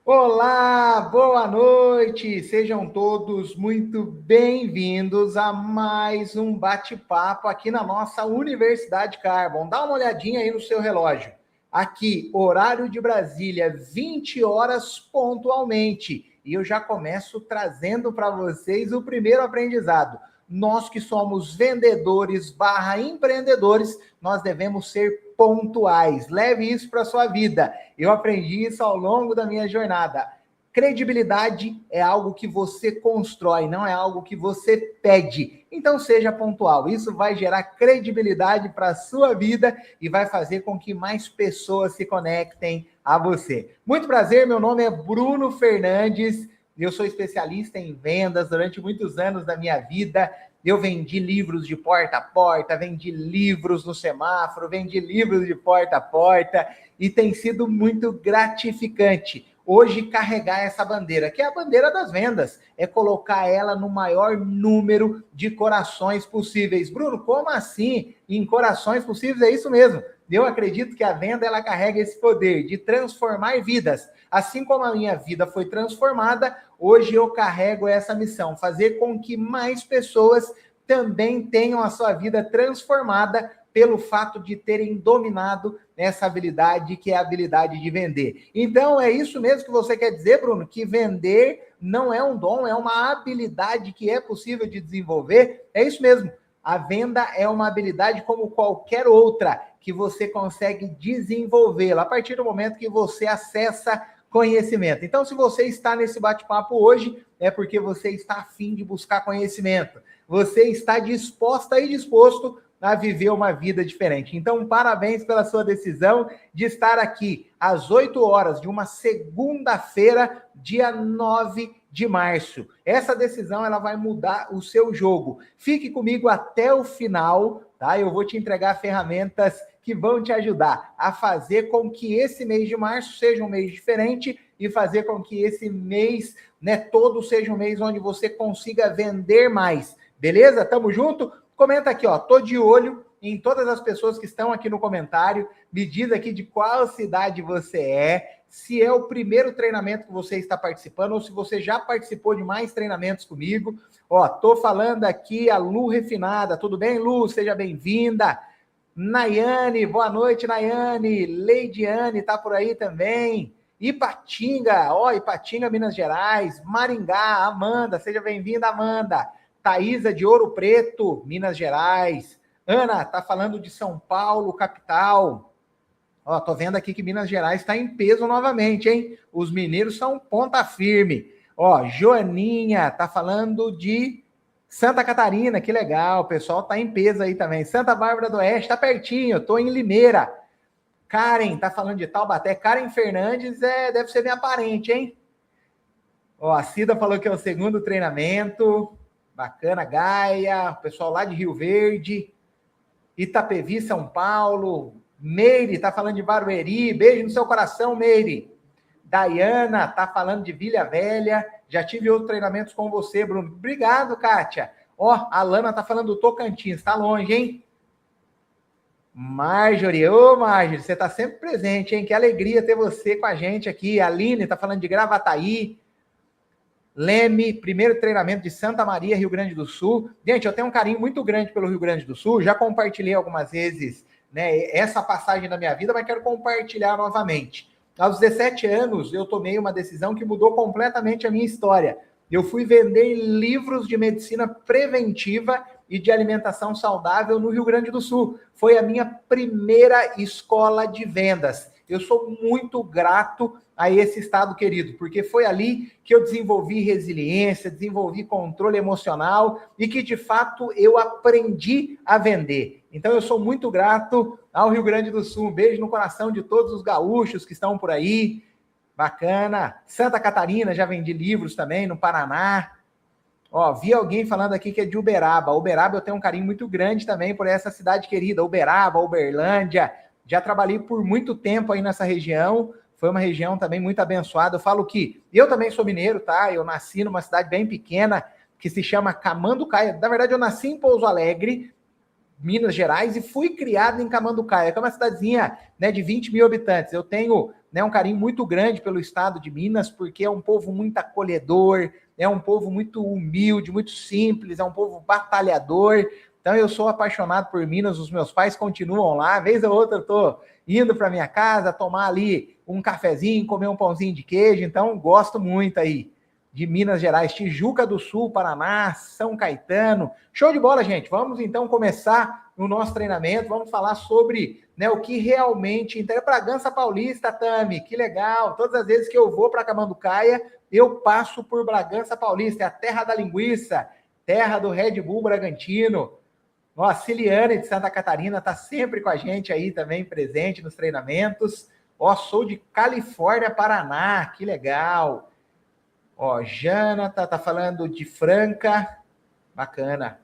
Olá, boa noite! Sejam todos muito bem-vindos a mais um bate-papo aqui na nossa Universidade Carbon. Dá uma olhadinha aí no seu relógio. Aqui, horário de Brasília, 20 horas pontualmente. E eu já começo trazendo para vocês o primeiro aprendizado. Nós que somos vendedores / empreendedores, nós devemos ser pontuais. Leve isso para a sua vida. Eu aprendi isso ao longo da minha jornada. Credibilidade é algo que você constrói, não é algo que você pede. Então seja pontual. Isso vai gerar credibilidade para a sua vida e vai fazer com que mais pessoas se conectem a você. Muito prazer, meu nome é Bruno Fernandes. Eu sou especialista em vendas durante muitos anos da minha vida. Eu vendi livros de porta a porta, vendi livros no semáforo, vendi livros de porta a porta e tem sido muito gratificante hoje carregar essa bandeira, que é a bandeira das vendas, é colocar ela no maior número de corações possíveis. Bruno, como assim? Em corações possíveis? É isso mesmo. Eu acredito que a venda ela carrega esse poder de transformar vidas. Assim como a minha vida foi transformada, hoje eu carrego essa missão, fazer com que mais pessoas também tenham a sua vida transformada pelo fato de terem dominado essa habilidade, que é a habilidade de vender. Então, é isso mesmo que você quer dizer, Bruno? Que vender não é um dom, é uma habilidade que é possível de desenvolver? É isso mesmo. A venda é uma habilidade como qualquer outra, que você consegue desenvolvê-la a partir do momento que você acessa conhecimento. Então, se você está nesse bate-papo hoje, é porque você está a fim de buscar conhecimento. Você está disposta e disposto a viver uma vida diferente. Então, parabéns pela sua decisão de estar aqui às 8 horas de uma segunda-feira, dia 9 de março. Essa decisão ela vai mudar o seu jogo. Fique comigo até o final, tá? Eu vou te entregar ferramentas que vão te ajudar a fazer com que esse mês de março seja um mês diferente e fazer com que esse mês, todo seja um mês onde você consiga vender mais. Beleza? Tamo junto? Comenta aqui, ó. Tô de olho em todas as pessoas que estão aqui no comentário. Me diz aqui de qual cidade você é, se é o primeiro treinamento que você está participando ou se você já participou de mais treinamentos comigo. Ó, tô falando aqui a Lu Refinada. Tudo bem, Lu? Seja bem-vinda. Nayane, boa noite, Nayane. Leidiane tá por aí também. Ipatinga, ó, Ipatinga, Minas Gerais. Maringá, Amanda, seja bem-vinda, Amanda. Thaísa de Ouro Preto, Minas Gerais. Ana, tá falando de São Paulo, capital. Ó, tô vendo aqui que Minas Gerais está em peso novamente, hein? Os mineiros são ponta firme. Ó, Joaninha, tá falando de Santa Catarina, que legal. O pessoal tá em peso aí também. Santa Bárbara do Oeste, tá pertinho. Tô em Limeira. Karen, tá falando de Taubaté. Karen Fernandes deve ser minha parente, hein? Ó, a Cida falou que é o segundo treinamento. Bacana, Gaia, o pessoal lá de Rio Verde, Itapevi, São Paulo, Meire, tá falando de Barueri, beijo no seu coração, Meire. Dayana, tá falando de Vila Velha, já tive outros treinamentos com você, Bruno. Obrigado, Kátia. Ó, a Lana tá falando do Tocantins, tá longe, hein? Marjorie, ô Marjorie, você tá sempre presente, hein? Que alegria ter você com a gente aqui. A Aline tá falando de Gravataí, Leme, primeiro treinamento de Santa Maria, Rio Grande do Sul. Gente, eu tenho um carinho muito grande pelo Rio Grande do Sul, já compartilhei algumas vezes, essa passagem da minha vida, mas quero compartilhar novamente. Aos 17 anos, eu tomei uma decisão que mudou completamente a minha história. Eu fui vender livros de medicina preventiva e de alimentação saudável no Rio Grande do Sul. Foi a minha primeira escola de vendas. Eu sou muito grato a esse estado querido, porque foi ali que eu desenvolvi resiliência, desenvolvi controle emocional e que, de fato, eu aprendi a vender. Então, eu sou muito grato ao Rio Grande do Sul. Um beijo no coração de todos os gaúchos que estão por aí. Bacana. Santa Catarina, já vendi livros também, no Paraná. Ó, vi alguém falando aqui que é de Uberaba. Uberaba eu tenho um carinho muito grande também por essa cidade querida. Uberaba, Uberlândia. Já trabalhei por muito tempo aí nessa região. Foi uma região também muito abençoada. Eu falo que eu também sou mineiro, tá? Eu nasci numa cidade bem pequena que se chama Camanducaia. Na verdade, eu nasci em Pouso Alegre, Minas Gerais, e fui criado em Camanducaia, que é uma cidadezinha, né, de 20 mil habitantes. Eu tenho, né, um carinho muito grande pelo estado de Minas, porque é um povo muito acolhedor, é um povo muito humilde, muito simples, é um povo batalhador. Então eu sou apaixonado por Minas, os meus pais continuam lá, vez ou outra eu tô indo para minha casa, tomar ali um cafezinho, comer um pãozinho de queijo, então gosto muito aí de Minas Gerais, Tijuca do Sul, Paraná, São Caetano. Show de bola, gente. Vamos então começar o nosso treinamento, vamos falar sobre, né, o que realmente interessa. Bragança Paulista, Tami, que legal. Todas as vezes que eu vou para Camanducaia, eu passo por Bragança Paulista, é a terra da linguiça, terra do Red Bull Bragantino. Nossa, Ciliane de Santa Catarina está sempre com a gente aí também, presente nos treinamentos. Ó, sou de Califórnia, Paraná, que legal. Ó, Jana tá falando de Franca, bacana.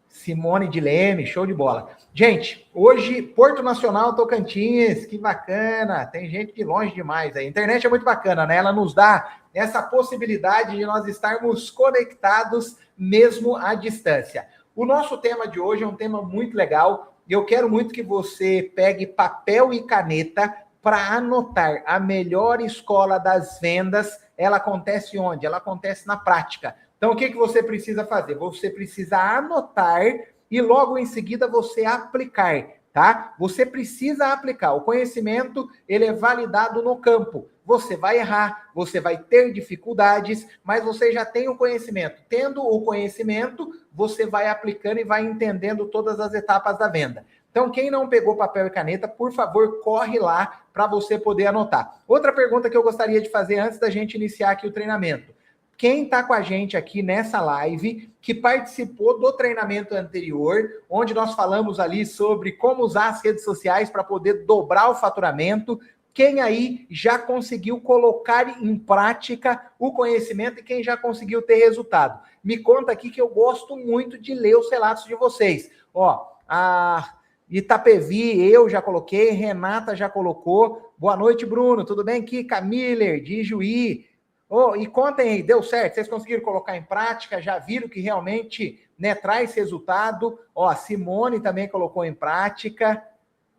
Simone de Leme, show de bola. Gente, hoje, Porto Nacional, Tocantins, que bacana. Tem gente de longe demais aí. A internet é muito bacana, né? Ela nos dá essa possibilidade de nós estarmos conectados mesmo à distância. O nosso tema de hoje é um tema muito legal e eu quero muito que você pegue papel e caneta para anotar. A melhor escola das vendas, ela acontece onde? Ela acontece na prática. Então, o que você precisa fazer? Você precisa anotar e logo em seguida você aplicar, tá? Você precisa aplicar. O conhecimento, ele é validado no campo. Você vai errar, você vai ter dificuldades, mas você já tem o conhecimento. Tendo o conhecimento, você vai aplicando e vai entendendo todas as etapas da venda. Então, quem não pegou papel e caneta, por favor, corre lá para você poder anotar. Outra pergunta que eu gostaria de fazer antes da gente iniciar aqui o treinamento. Quem está com a gente aqui nessa live, que participou do treinamento anterior, onde nós falamos ali sobre como usar as redes sociais para poder dobrar o faturamento, quem aí já conseguiu colocar em prática o conhecimento e quem já conseguiu ter resultado? Me conta aqui que eu gosto muito de ler os relatos de vocês. Ó, a Itapevi, eu já coloquei, Renata já colocou. Boa noite, Bruno, tudo bem? Kika Miller, de Juí. Oh, e contem aí, deu certo? Vocês conseguiram colocar em prática? Já viram que realmente, né, traz resultado? Ó, a Simone também colocou em prática.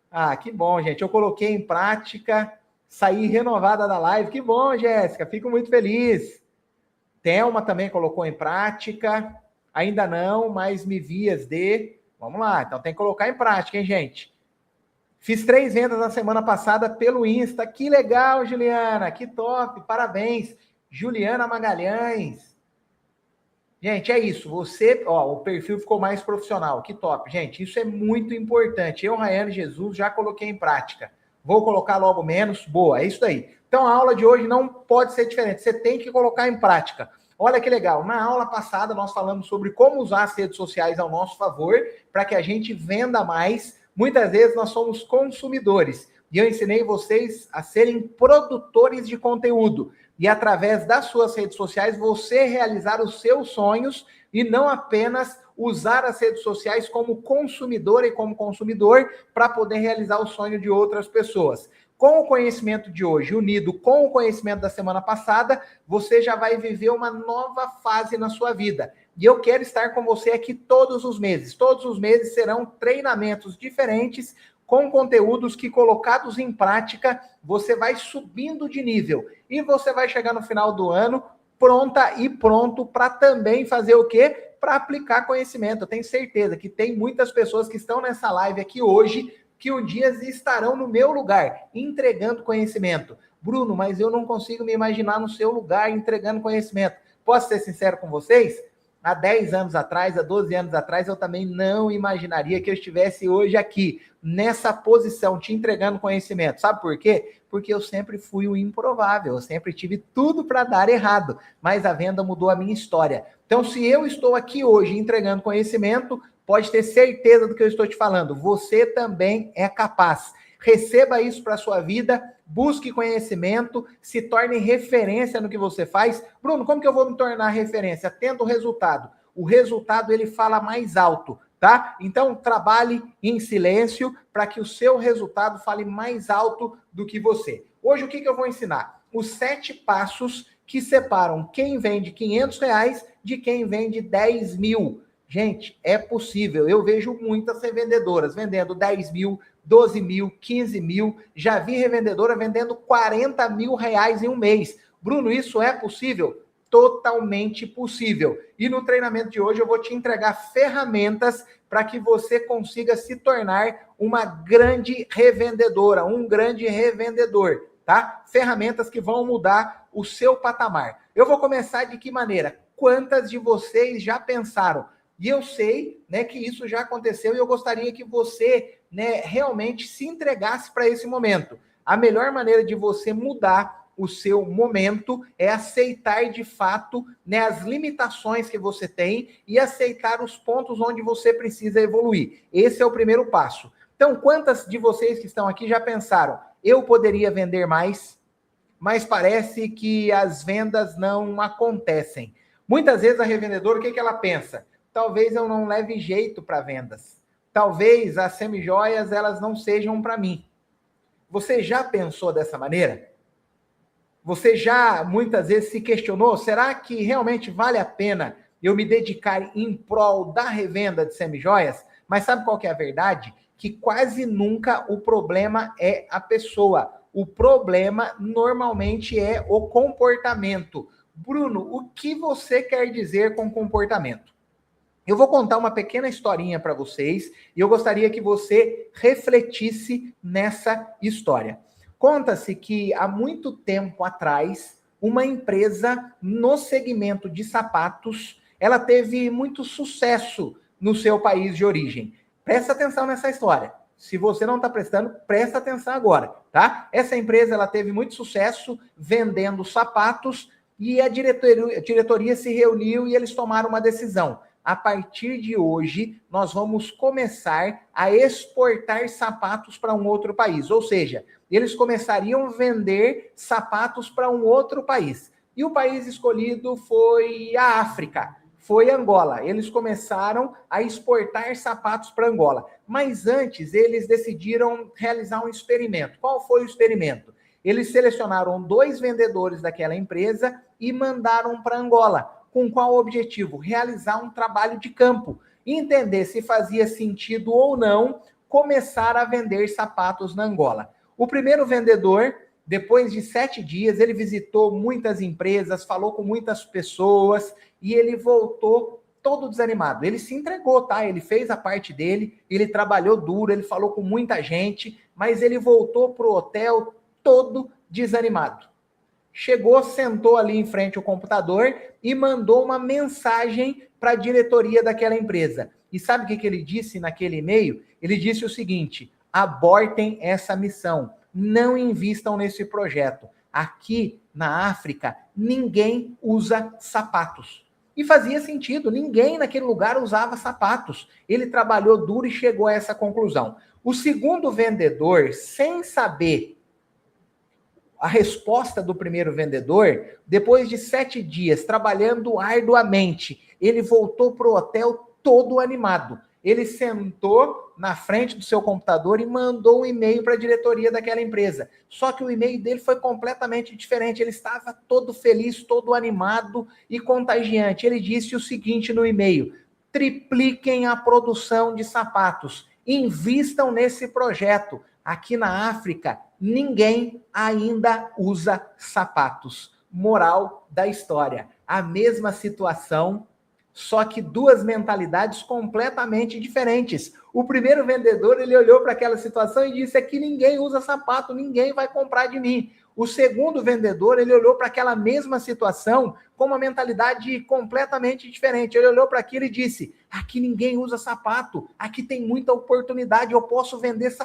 Ah, que bom, gente. Eu coloquei em prática, saí renovada da live. Que bom, Jéssica. Fico muito feliz. Thelma também colocou em prática. Ainda não, mas me vias de... Vamos lá, então tem que colocar em prática, hein, gente? Fiz 3 vendas na semana passada pelo Insta. Que legal, Juliana. Que top. Parabéns. Juliana Magalhães. Gente, é isso. Você, ó, o perfil ficou mais profissional. Que top, gente. Isso é muito importante. Eu, Raiane Jesus, já coloquei em prática. Vou colocar logo menos. Boa, é isso aí. Então, a aula de hoje não pode ser diferente. Você tem que colocar em prática. Olha que legal. Na aula passada, nós falamos sobre como usar as redes sociais ao nosso favor para que a gente venda mais. Muitas vezes nós somos consumidores. E eu ensinei vocês a serem produtores de conteúdo. E através das suas redes sociais, você realizar os seus sonhos e não apenas usar as redes sociais como consumidor e como consumidor para poder realizar o sonho de outras pessoas. Com o conhecimento de hoje, unido com o conhecimento da semana passada, você já vai viver uma nova fase na sua vida. E eu quero estar com você aqui todos os meses. Todos os meses serão treinamentos diferentes, com conteúdos que, colocados em prática, você vai subindo de nível. E você vai chegar no final do ano pronta e pronto para também fazer o quê? Para aplicar conhecimento. Eu tenho certeza que tem muitas pessoas que estão nessa live aqui hoje que um dia estarão no meu lugar, entregando conhecimento. Bruno, mas eu não consigo me imaginar no seu lugar entregando conhecimento. Posso ser sincero com vocês? Há 10 anos atrás, há 12 anos atrás, eu também não imaginaria que eu estivesse hoje aqui, nessa posição, te entregando conhecimento. Sabe por quê? Porque eu sempre fui o improvável, eu sempre tive tudo para dar errado, mas a venda mudou a minha história. Então, se eu estou aqui hoje entregando conhecimento, pode ter certeza do que eu estou te falando. Você também é capaz. Receba isso para a sua vida, busque conhecimento, se torne referência no que você faz. Bruno, como que eu vou me tornar referência? Tendo o resultado. O resultado, ele fala mais alto, tá? Então, trabalhe em silêncio para que o seu resultado fale mais alto do que você. Hoje, o que eu vou ensinar? Os 7 passos que separam quem vende R$500 de quem vende 10 mil. Gente, é possível. Eu vejo muitas revendedoras vendendo 10 mil, 12 mil, 15 mil. Já vi revendedora vendendo 40 mil reais em um mês. Bruno, isso é possível? Totalmente possível. E no treinamento de hoje eu vou te entregar ferramentas para que você consiga se tornar uma grande revendedora, um grande revendedor, tá? Ferramentas que vão mudar o seu patamar. Eu vou começar de que maneira? Quantas de vocês já pensaram? E eu sei, né, que isso já aconteceu e eu gostaria que você, né, realmente se entregasse para esse momento. A melhor maneira de você mudar o seu momento é aceitar de fato, né, as limitações que você tem e aceitar os pontos onde você precisa evoluir. Esse é o primeiro passo. Então, quantas de vocês que estão aqui já pensaram, eu poderia vender mais, mas parece que as vendas não acontecem? Muitas vezes a revendedora, o que ela pensa? Talvez eu não leve jeito para vendas. Talvez as semijoias elas não sejam para mim. Você já pensou dessa maneira? Você já muitas vezes se questionou, será que realmente vale a pena eu me dedicar em prol da revenda de semijoias? Mas sabe qual que é a verdade? Que quase nunca o problema é a pessoa. O problema normalmente é o comportamento. Bruno, o que você quer dizer com comportamento? Eu vou contar uma pequena historinha para vocês e eu gostaria que você refletisse nessa história. Conta-se que há muito tempo atrás, uma empresa no segmento de sapatos, ela teve muito sucesso no seu país de origem. Presta atenção nessa história. Se você não está prestando, presta atenção agora, tá? Essa empresa ela teve muito sucesso vendendo sapatos e a diretoria se reuniu e eles tomaram uma decisão. A partir de hoje, nós vamos começar a exportar sapatos para um outro país. Ou seja, eles começariam a vender sapatos para um outro país. E o país escolhido foi a África, foi Angola. Eles começaram a exportar sapatos para Angola. Mas antes, eles decidiram realizar um experimento. Qual foi o experimento? Eles selecionaram 2 vendedores daquela empresa e mandaram para Angola. Com qual objetivo? Realizar um trabalho de campo. Entender se fazia sentido ou não começar a vender sapatos na Angola. O primeiro vendedor, depois de 7 dias, ele visitou muitas empresas, falou com muitas pessoas e ele voltou todo desanimado. Ele se entregou, tá? Ele fez a parte dele, ele trabalhou duro, ele falou com muita gente, mas ele voltou para o hotel todo desanimado. Chegou, sentou ali em frente ao computador e mandou uma mensagem para a diretoria daquela empresa. E sabe o que ele disse naquele e-mail? Ele disse o seguinte: abortem essa missão, não invistam nesse projeto. Aqui na África, ninguém usa sapatos. E fazia sentido, ninguém naquele lugar usava sapatos. Ele trabalhou duro e chegou a essa conclusão. O segundo vendedor, sem saber a resposta do primeiro vendedor, depois de 7 dias trabalhando arduamente, ele voltou para o hotel todo animado. Ele sentou na frente do seu computador e mandou um e-mail para a diretoria daquela empresa. Só que o e-mail dele foi completamente diferente. Ele estava todo feliz, todo animado e contagiante. Ele disse o seguinte no e-mail: tripliquem a produção de sapatos, invistam nesse projeto. Aqui na África, ninguém ainda usa sapatos. Moral da história. A mesma situação, só que 2 mentalidades completamente diferentes. O primeiro vendedor, ele olhou para aquela situação e disse: aqui ninguém usa sapato, ninguém vai comprar de mim. O segundo vendedor, ele olhou para aquela mesma situação com uma mentalidade completamente diferente. Ele olhou para aquilo e disse: aqui ninguém usa sapato, aqui tem muita oportunidade, eu posso vender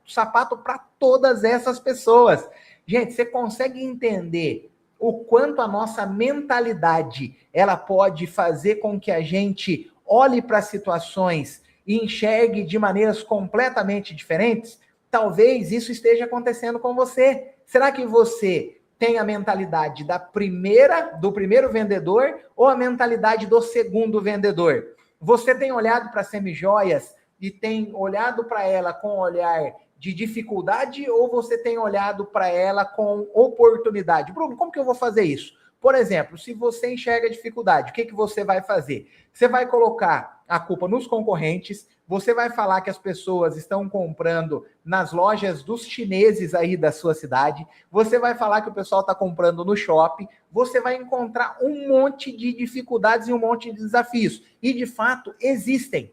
sapato para todas essas pessoas. Gente, você consegue entender o quanto a nossa mentalidade ela pode fazer com que a gente olhe para situações e enxergue de maneiras completamente diferentes? Talvez isso esteja acontecendo com você. Será que você tem a mentalidade do primeiro vendedor ou a mentalidade do segundo vendedor? Você tem olhado para semijoias e tem olhado para ela com um olhar de dificuldade ou você tem olhado para ela com oportunidade? Bruno, como que eu vou fazer isso? Por exemplo, se você enxerga dificuldade, o que você vai fazer? Você vai colocar a culpa nos concorrentes, você vai falar que as pessoas estão comprando nas lojas dos chineses aí da sua cidade, você vai falar que o pessoal está comprando no shopping, você vai encontrar um monte de dificuldades e um monte de desafios. E, de fato, existem.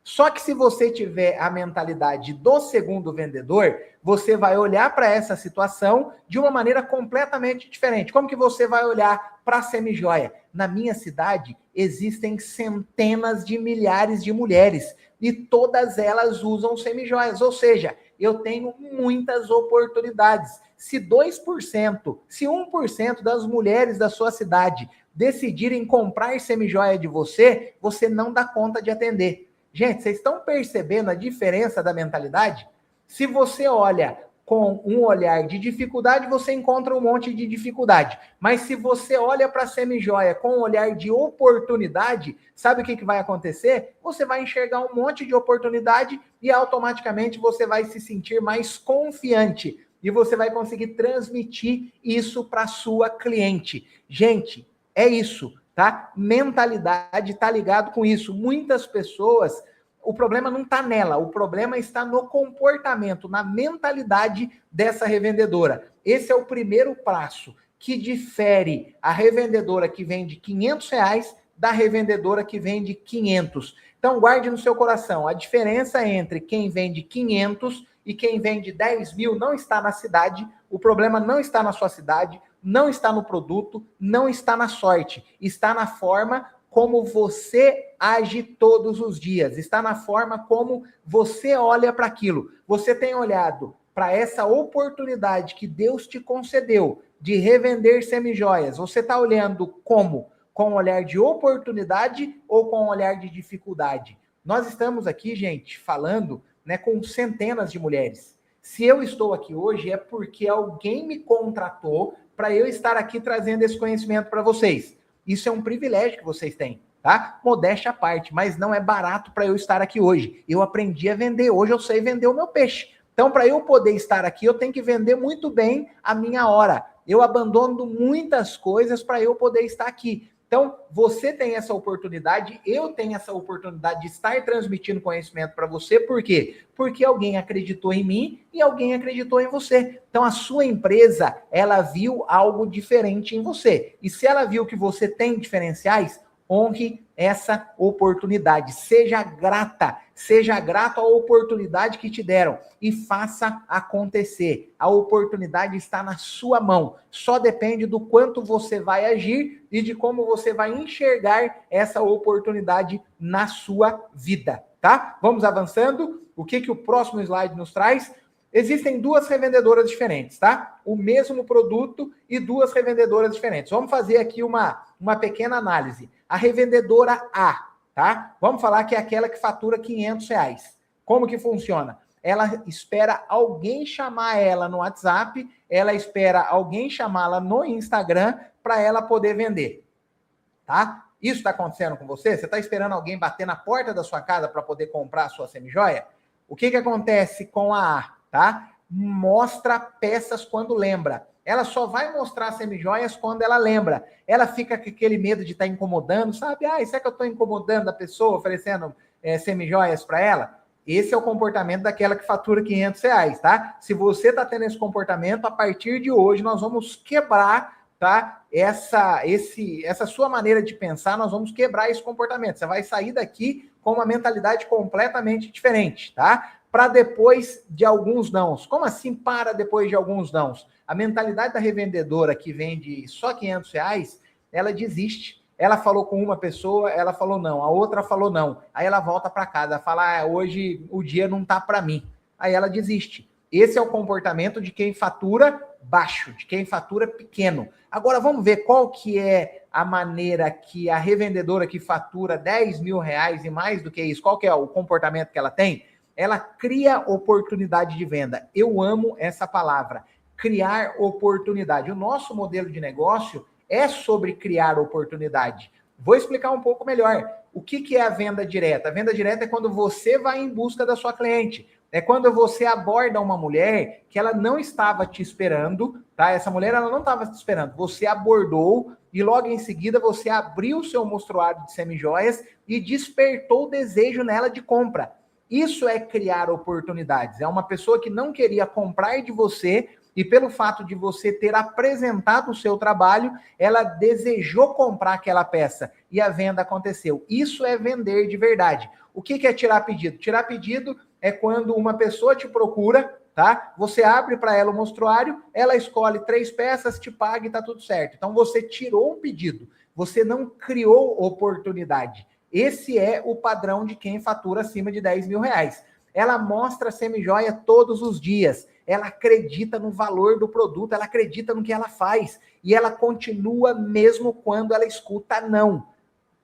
Só que se você tiver a mentalidade do segundo vendedor, você vai olhar para essa situação de uma maneira completamente diferente. Como que você vai olhar para a semijoia? Na minha cidade, existem centenas de milhares de mulheres e todas elas usam semijoias, ou seja, eu tenho muitas oportunidades. Se 2%, se 1% das mulheres da sua cidade decidirem comprar semijoia de você, você não dá conta de atender. Gente, vocês estão percebendo a diferença da mentalidade? Se você olha com um olhar de dificuldade, você encontra um monte de dificuldade. Mas se você olha para a semijoia com um olhar de oportunidade, sabe o que vai acontecer? Você vai enxergar um monte de oportunidade e automaticamente você vai se sentir mais confiante. E você vai conseguir transmitir isso para a sua cliente. Gente, é isso. Tá? Mentalidade está ligado com isso. Muitas pessoas, o problema não está nela, o problema está no comportamento, na mentalidade dessa revendedora. Esse é o primeiro passo que difere a revendedora que vende R$500 da revendedora que vende 500. Então guarde no seu coração, a diferença entre quem vende 500 e quem vende 10 mil não está na cidade, o problema não está na sua cidade, não está no produto, não está na sorte, está na forma como você age todos os dias, está na forma como você olha para aquilo. Você tem olhado para essa oportunidade que Deus te concedeu de revender semijoias, você está olhando como? Com um olhar de oportunidade ou com um olhar de dificuldade? Nós estamos aqui, gente, falando, né, com centenas de mulheres. Se eu estou aqui hoje é porque alguém me contratou para eu estar aqui trazendo esse conhecimento para vocês. Isso é um privilégio que vocês têm, tá? Modéstia à parte, mas não é barato para eu estar aqui hoje. Eu aprendi a vender, hoje eu sei vender o meu peixe. Então, para eu poder estar aqui, eu tenho que vender muito bem a minha hora. Eu abandono muitas coisas para eu poder estar aqui. Então, você tem essa oportunidade, eu tenho essa oportunidade de estar transmitindo conhecimento para você, por quê? Porque alguém acreditou em mim e alguém acreditou em você. Então, a sua empresa, ela viu algo diferente em você. E se ela viu que você tem diferenciais, honre essa oportunidade. Seja grato à oportunidade que te deram e faça acontecer. A oportunidade está na sua mão. Só depende do quanto você vai agir e de como você vai enxergar essa oportunidade na sua vida, tá? Vamos avançando. O que o próximo slide nos traz? Existem duas revendedoras diferentes, tá? O mesmo produto e duas revendedoras diferentes. Vamos fazer aqui uma pequena análise. A revendedora A, tá? Vamos falar que é aquela que fatura R$500. Como que funciona? Ela espera alguém chamar ela no WhatsApp, ela espera alguém chamá-la no Instagram para ela poder vender, tá? Isso está acontecendo com você? Você está esperando alguém bater na porta da sua casa para poder comprar a sua semijoia? O que acontece com a A, tá? Mostra peças quando lembra. Ela só vai mostrar semijoias quando ela lembra. Ela fica com aquele medo de estar incomodando, sabe? Será que eu estou incomodando a pessoa oferecendo semijoias para ela? Esse é o comportamento daquela que fatura R$500, tá? Se você está tendo esse comportamento, a partir de hoje nós vamos quebrar, tá? Essa sua maneira de pensar, nós vamos quebrar esse comportamento. Você vai sair daqui com uma mentalidade completamente diferente, tá? Para depois de alguns nãos. Como assim para depois de alguns nãos? A mentalidade da revendedora que vende só R$500, ela desiste. Ela falou com uma pessoa, ela falou não. A outra falou não. Aí ela volta para casa, fala, hoje o dia não tá para mim. Aí ela desiste. Esse é o comportamento de quem fatura baixo, de quem fatura pequeno. Agora vamos ver qual que é a maneira que a revendedora que fatura R$10 mil e mais do que isso, qual que é o comportamento que ela tem? Ela cria oportunidade de venda. Eu amo essa palavra, criar oportunidade. O nosso modelo de negócio é sobre criar oportunidade. Vou explicar um pouco melhor. O que é a venda direta? A venda direta é quando você vai em busca da sua cliente. é quando você aborda uma mulher que ela não estava te esperando, tá? Essa mulher ela não estava te esperando. Você abordou e logo em seguida você abriu o seu mostruário de semijoias e despertou o desejo nela de compra. Isso é criar oportunidades. É uma pessoa que não queria comprar de você e pelo fato de você ter apresentado o seu trabalho, ela desejou comprar aquela peça e a venda aconteceu. Isso é vender de verdade. O que é tirar pedido? Tirar pedido é quando uma pessoa te procura, tá? Você abre para ela o mostruário, ela escolhe 3 peças, te paga e tá tudo certo. Então você tirou um pedido, você não criou oportunidade. Esse é o padrão de quem fatura acima de 10 mil reais. Ela mostra a semijoia todos os dias, ela acredita no valor do produto, ela acredita no que ela faz, e ela continua mesmo quando ela escuta não.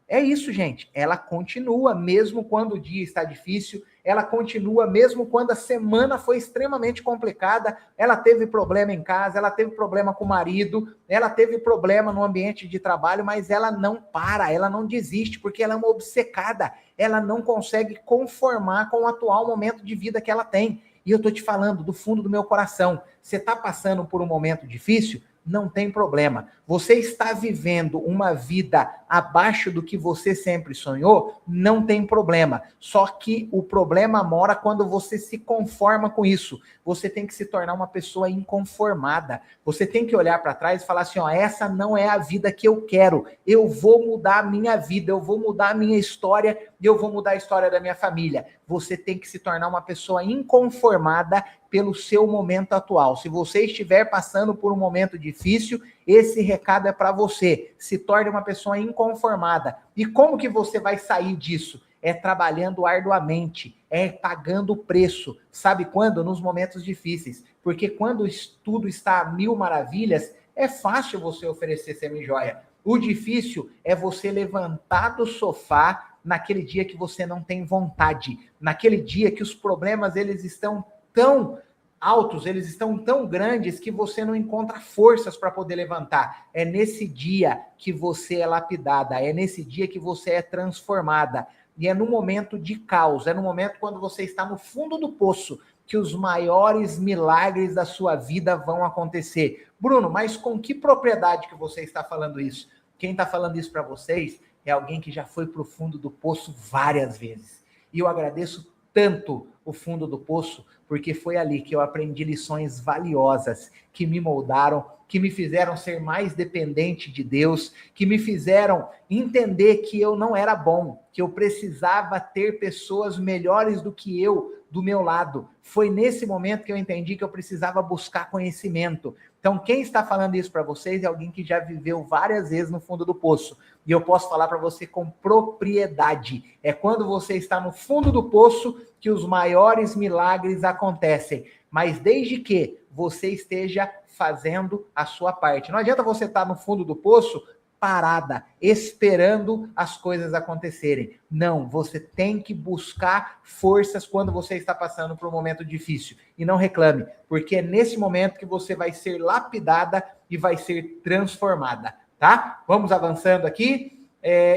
É isso, gente. Ela continua mesmo quando o dia está difícil, ela continua mesmo quando a semana foi extremamente complicada, ela teve problema em casa, ela teve problema com o marido, ela teve problema no ambiente de trabalho, mas ela não para, ela não desiste, porque ela é uma obcecada, ela não consegue conformar com o atual momento de vida que ela tem. E eu tô te falando do fundo do meu coração, você está passando por um momento difícil? Não tem problema. Você está vivendo uma vida abaixo do que você sempre sonhou? Não tem problema. Só que o problema mora quando você se conforma com isso. Você tem que se tornar uma pessoa inconformada. Você tem que olhar para trás e falar assim, ó, essa não é a vida que eu quero. Eu vou mudar a minha vida, eu vou mudar a minha história e eu vou mudar a história da minha família. Você tem que se tornar uma pessoa inconformada pelo seu momento atual. Se você estiver passando por um momento difícil, esse recado é para você. Se torne uma pessoa inconformada. E como que você vai sair disso? É trabalhando arduamente, é pagando o preço. Sabe quando? Nos momentos difíceis. Porque quando tudo está a mil maravilhas, é fácil você oferecer semijoia. O difícil é você levantar do sofá naquele dia que você não tem vontade, naquele dia que os problemas eles estão tão altos, eles estão tão grandes que você não encontra forças para poder levantar. É nesse dia que você é lapidada, é nesse dia que você é transformada. E é no momento de caos, é no momento quando você está no fundo do poço que os maiores milagres da sua vida vão acontecer. Bruno, mas com que propriedade que você está falando isso? Quem está falando isso para vocês é alguém que já foi para o fundo do poço várias vezes. E eu agradeço tanto o fundo do poço, porque foi ali que eu aprendi lições valiosas, que me moldaram, que me fizeram ser mais dependente de Deus, que me fizeram entender que eu não era bom, que eu precisava ter pessoas melhores do que eu do meu lado. Foi nesse momento que eu entendi que eu precisava buscar conhecimento. Então, quem está falando isso para vocês é alguém que já viveu várias vezes no fundo do poço. E eu posso falar para você com propriedade. É quando você está no fundo do poço que os maiores milagres acontecem. Mas desde que você esteja fazendo a sua parte. Não adianta você estar no fundo do poço parada, esperando as coisas acontecerem. Não, você tem que buscar forças quando você está passando por um momento difícil. E não reclame, porque é nesse momento que você vai ser lapidada e vai ser transformada, tá? Vamos avançando aqui.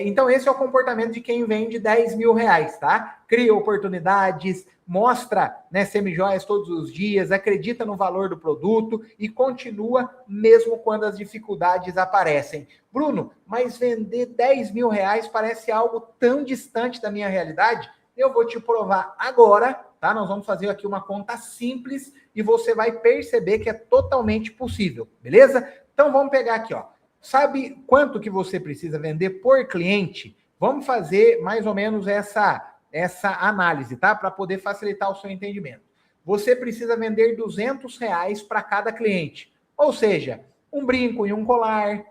Então esse é o comportamento de quem vende 10 mil reais, tá? Cria oportunidades, mostra, né, semijoias todos os dias, acredita no valor do produto e continua mesmo quando as dificuldades aparecem. Bruno, mas vender 10 mil reais parece algo tão distante da minha realidade? Eu vou te provar agora, tá? Nós vamos fazer aqui uma conta simples e você vai perceber que é totalmente possível, beleza? Então vamos pegar aqui, ó. Sabe quanto que você precisa vender por cliente? Vamos fazer mais ou menos essa análise, tá? Para poder facilitar o seu entendimento. Você precisa vender 200 reais para cada cliente. Ou seja, um brinco e um colar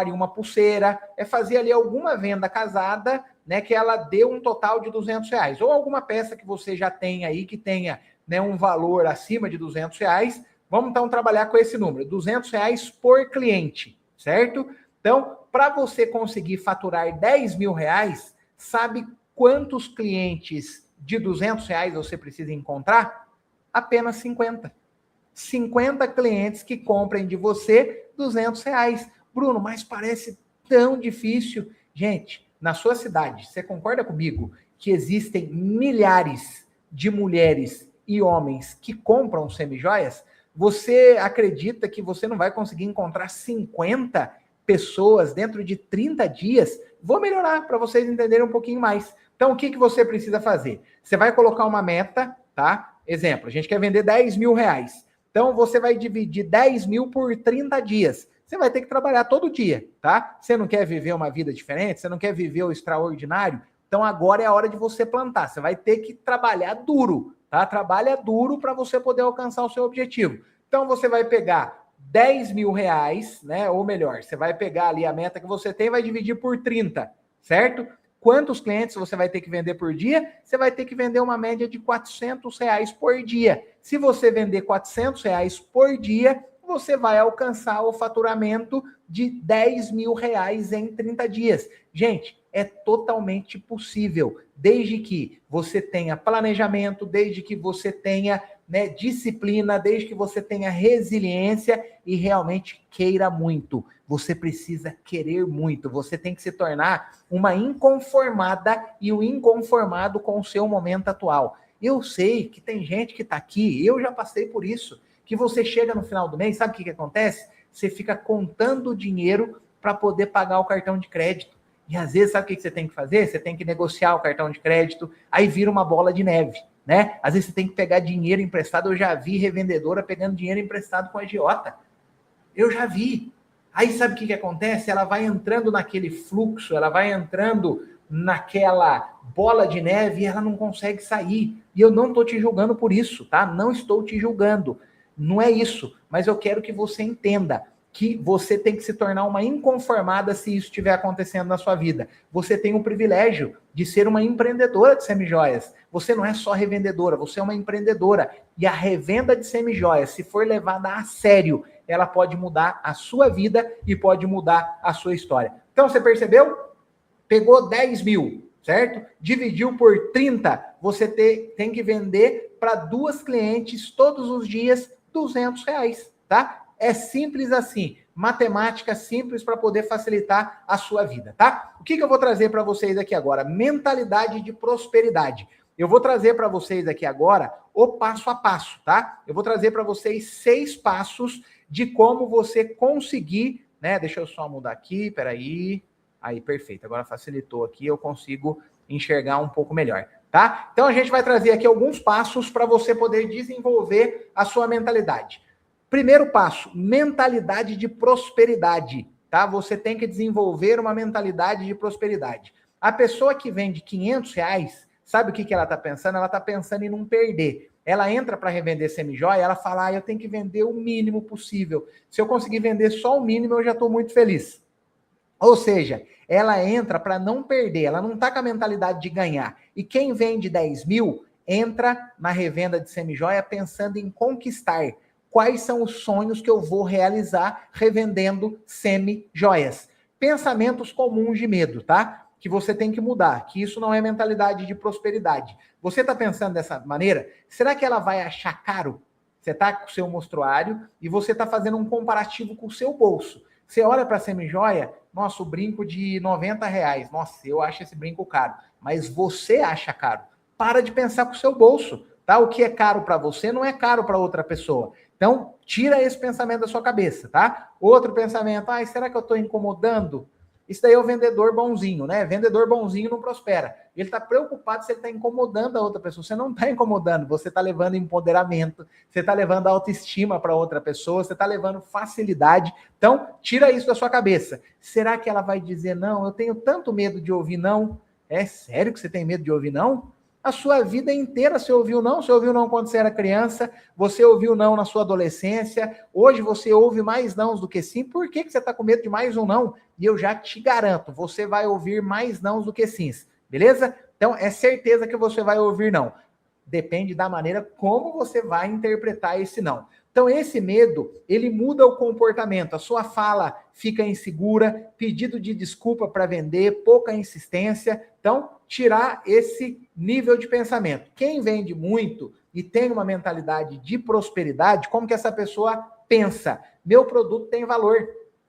e uma pulseira. É fazer ali alguma venda casada, né? Que ela dê um total de 200 reais. Ou alguma peça que você já tem aí, que tenha, né, um valor acima de 200 reais. Vamos então trabalhar com esse número, 200 reais por cliente, certo? Então, para você conseguir faturar 10 mil reais, sabe quantos clientes de 200 reais você precisa encontrar? Apenas 50. 50 clientes que comprem de você 200 reais. Bruno, mas parece tão difícil. Gente, na sua cidade, você concorda comigo que existem milhares de mulheres e homens que compram semijoias, você acredita que você não vai conseguir encontrar 50 pessoas dentro de 30 dias? Vou melhorar para vocês entenderem um pouquinho mais. Então, o que você precisa fazer? Você vai colocar uma meta, tá? Exemplo, a gente quer vender 10 mil reais. Então, você vai dividir 10 mil por 30 dias. Você vai ter que trabalhar todo dia, tá? Você não quer viver uma vida diferente? Você não quer viver o extraordinário? Então, agora é a hora de você plantar. Você vai ter que trabalhar duro, tá? Trabalha duro para você poder alcançar o seu objetivo. Então, você vai pegar 10 mil reais, né? Ou melhor, você vai pegar ali a meta que você tem e vai dividir por 30, certo? Quantos clientes você vai ter que vender por dia? Você vai ter que vender uma média de 400 reais por dia. Se você vender 400 reais por dia, você vai alcançar o faturamento de 10 mil reais em 30 dias. Gente, é totalmente possível, desde que você tenha planejamento, desde que você tenha, né, disciplina, desde que você tenha resiliência e realmente queira muito. Você precisa querer muito, você tem que se tornar uma inconformada e o inconformado com o seu momento atual. Eu sei que tem gente que está aqui, eu já passei por isso, que você chega no final do mês, sabe o que acontece? Você fica contando o dinheiro para poder pagar o cartão de crédito. E às vezes, sabe o que você tem que fazer? Você tem que negociar o cartão de crédito, aí vira uma bola de neve, né? Às vezes você tem que pegar dinheiro emprestado. Eu já vi revendedora pegando dinheiro emprestado com agiota. Eu já vi. Aí sabe o que acontece? Ela vai entrando naquele fluxo, ela vai entrando naquela bola de neve e ela não consegue sair. E eu não estou te julgando por isso, tá? Não estou te julgando. Não é isso. Mas eu quero que você entenda que você tem que se tornar uma inconformada se isso estiver acontecendo na sua vida. Você tem o privilégio de ser uma empreendedora de semijoias. Você não é só revendedora, você é uma empreendedora. E a revenda de semijoias, se for levada a sério, ela pode mudar a sua vida e pode mudar a sua história. Então, você percebeu? Pegou 10 mil, certo? Dividiu por 30, você tem que vender para 2 clientes todos os dias 200 reais, tá? É simples assim, matemática simples para poder facilitar a sua vida, tá? O que eu vou trazer para vocês aqui agora? Mentalidade de prosperidade. Eu vou trazer para vocês aqui agora o passo a passo, tá? Eu vou trazer para vocês 6 passos de como você conseguir, né? Deixa eu só mudar aqui, peraí. Aí, perfeito. Agora facilitou aqui, eu consigo enxergar um pouco melhor, tá? Então, a gente vai trazer aqui alguns passos para você poder desenvolver a sua mentalidade. Primeiro passo, mentalidade de prosperidade, tá? Você tem que desenvolver uma mentalidade de prosperidade. A pessoa que vende 500 reais, sabe o que ela está pensando? Ela está pensando em não perder. Ela entra para revender semijoia, ela fala, eu tenho que vender o mínimo possível. Se eu conseguir vender só o mínimo, eu já estou muito feliz. Ou seja, ela entra para não perder, ela não está com a mentalidade de ganhar. E quem vende 10 mil, entra na revenda de semijoia pensando em conquistar. Quais são os sonhos que eu vou realizar revendendo semi-joias? Pensamentos comuns de medo, tá? Que você tem que mudar, que isso não é mentalidade de prosperidade. Você está pensando dessa maneira? Será que ela vai achar caro? Você está com o seu mostruário e você está fazendo um comparativo com o seu bolso. Você olha para a semi-joia, nossa, o brinco de 90 reais. Nossa, eu acho esse brinco caro. Mas você acha caro. Para de pensar com o seu bolso, tá? O que é caro para você não é caro para outra pessoa. Então, tira esse pensamento da sua cabeça, tá? Outro pensamento, será que eu estou incomodando? Isso daí é o vendedor bonzinho, né? Vendedor bonzinho não prospera. Ele está preocupado se ele está incomodando a outra pessoa. Você não está incomodando, você está levando empoderamento, você está levando autoestima para outra pessoa, você está levando facilidade. Então, tira isso da sua cabeça. Será que ela vai dizer não? Eu tenho tanto medo de ouvir não. É sério que você tem medo de ouvir não? A sua vida inteira você ouviu não? Você ouviu não quando você era criança? Você ouviu não na sua adolescência? Hoje você ouve mais nãos do que sim? Por que você está com medo de mais um não? E eu já te garanto, você vai ouvir mais nãos do que sims, beleza? Então, é certeza que você vai ouvir não. Depende da maneira como você vai interpretar esse não. Então, esse medo, ele muda o comportamento. A sua fala fica insegura, pedido de desculpa para vender, pouca insistência. Então, tirar esse nível de pensamento. Quem vende muito e tem uma mentalidade de prosperidade, como que essa pessoa pensa? Meu produto tem valor.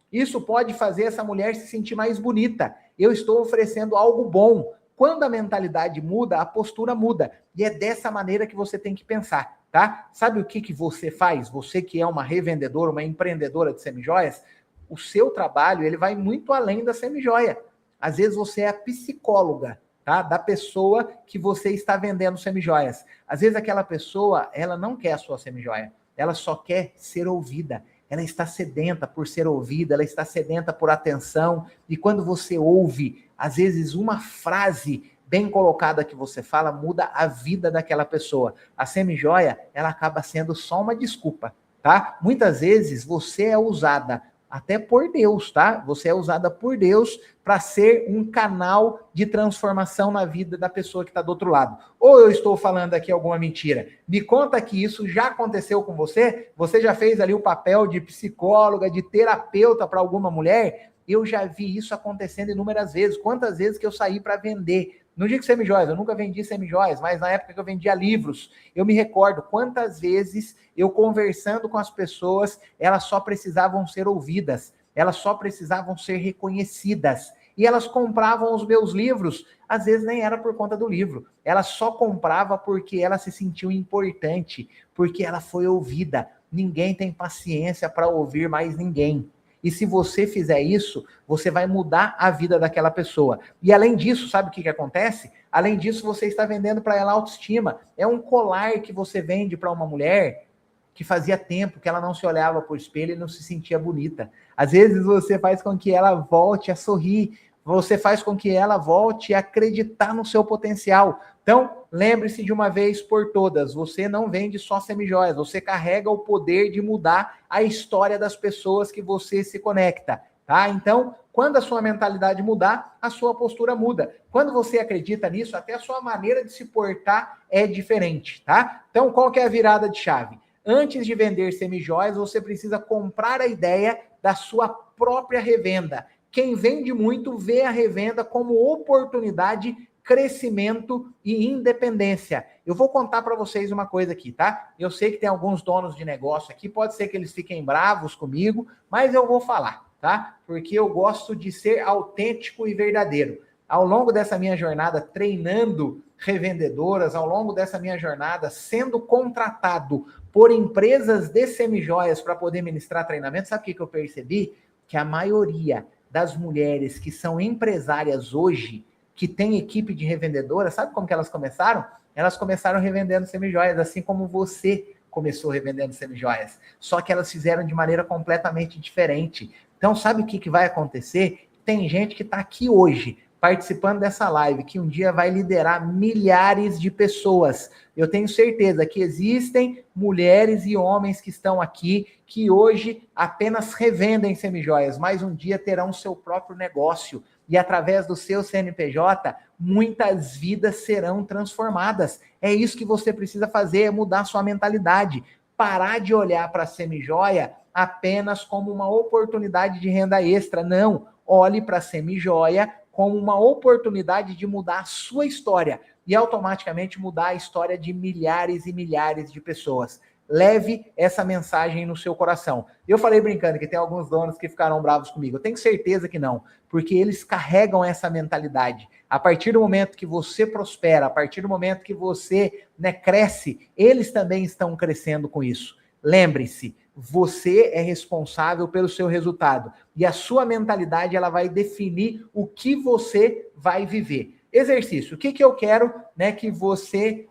Isso pode fazer essa mulher se sentir mais bonita. Eu estou oferecendo algo bom. quando a mentalidade muda, a postura muda. E é dessa maneira que você tem que pensar, tá? Sabe o que você faz? Você que é uma revendedora, uma empreendedora de semijoias, o seu trabalho, ele vai muito além da semijoia. Às vezes você é a psicóloga, tá? Da pessoa que você está vendendo semijoias. Às vezes aquela pessoa, ela não quer a sua semijoia. Ela só quer ser ouvida. Ela está sedenta por ser ouvida, ela está sedenta por atenção. E quando você ouve, às vezes uma frase bem colocada que você fala muda a vida daquela pessoa. A semijoia, ela acaba sendo só uma desculpa, tá? Muitas vezes você é usada até por Deus, tá? Você é usada por Deus para ser um canal de transformação na vida da pessoa que está do outro lado. Ou eu estou falando aqui alguma mentira? Me conta que isso já aconteceu com você? Você já fez ali o papel de psicóloga, de terapeuta para alguma mulher? Eu já vi isso acontecendo inúmeras vezes. Quantas vezes que eu saí para vender? Não digo semijoias, eu nunca vendi semijoias, mas na época que eu vendia livros, eu me recordo quantas vezes eu conversando com as pessoas, elas só precisavam ser ouvidas, elas só precisavam ser reconhecidas. E elas compravam os meus livros, às vezes nem era por conta do livro, ela só comprava porque ela se sentiu importante, porque ela foi ouvida. Ninguém tem paciência para ouvir mais ninguém. E se você fizer isso, você vai mudar a vida daquela pessoa. E além disso, sabe o que acontece? Além disso, você está vendendo para ela autoestima. É um colar que você vende para uma mulher que fazia tempo que ela não se olhava para o espelho e não se sentia bonita. Às vezes você faz com que ela volte a sorrir, você faz com que ela volte a acreditar no seu potencial. Então, lembre-se de uma vez por todas, você não vende só semijoias, você carrega o poder de mudar a história das pessoas que você se conecta, tá? Então, quando a sua mentalidade mudar, a sua postura muda. Quando você acredita nisso, até a sua maneira de se portar é diferente, tá? Então, qual que é a virada de chave? Antes de vender semijoias, você precisa comprar a ideia da sua própria revenda. Quem vende muito vê a revenda como oportunidade, crescimento e independência. Eu vou contar para vocês uma coisa aqui, tá? Eu sei que tem alguns donos de negócio aqui, pode ser que eles fiquem bravos comigo, mas eu vou falar, tá? Porque eu gosto de ser autêntico e verdadeiro. Ao longo dessa minha jornada treinando revendedoras, ao longo dessa minha jornada sendo contratado por empresas de semijoias para poder ministrar treinamento, sabe o que eu percebi? Que a maioria das mulheres que são empresárias hoje, que tem equipe de revendedora, sabe como que elas começaram? Elas começaram revendendo semijoias, assim como você começou revendendo semijoias. Só que elas fizeram de maneira completamente diferente. Então, sabe o que vai acontecer? Tem gente que está aqui hoje, participando dessa live, que um dia vai liderar milhares de pessoas. Eu tenho certeza que existem mulheres e homens que estão aqui, que hoje apenas revendem semijoias, mas um dia terão seu próprio negócio. E através do seu CNPJ, muitas vidas serão transformadas. É isso que você precisa fazer, é mudar sua mentalidade. Parar de olhar para a semijoia apenas como uma oportunidade de renda extra. Não, olhe para a semijoia como uma oportunidade de mudar a sua história e automaticamente mudar a história de milhares e milhares de pessoas. Leve essa mensagem no seu coração. Eu falei brincando que tem alguns donos que ficaram bravos comigo. Eu tenho certeza que não, porque eles carregam essa mentalidade. A partir do momento que você prospera, a partir do momento que você cresce, eles também estão crescendo com isso. Lembre-se, você é responsável pelo seu resultado. E a sua mentalidade ela vai definir o que você vai viver. Exercício. O que eu quero que você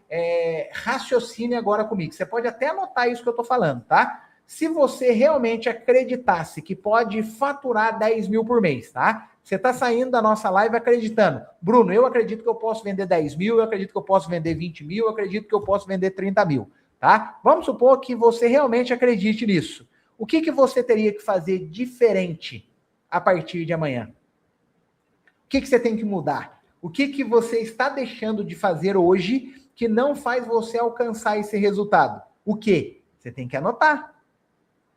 raciocine agora comigo? Você pode até anotar isso que eu estou falando, tá? Se você realmente acreditasse que pode faturar 10 mil por mês, tá? Você está saindo da nossa live acreditando. Bruno, eu acredito que eu posso vender 10 mil, eu acredito que eu posso vender 20 mil, eu acredito que eu posso vender 30 mil. Tá? Vamos supor que você realmente acredite nisso. O que você teria que fazer diferente a partir de amanhã? O que você tem que mudar? O que você está deixando de fazer hoje que não faz você alcançar esse resultado? O quê? Você tem que anotar.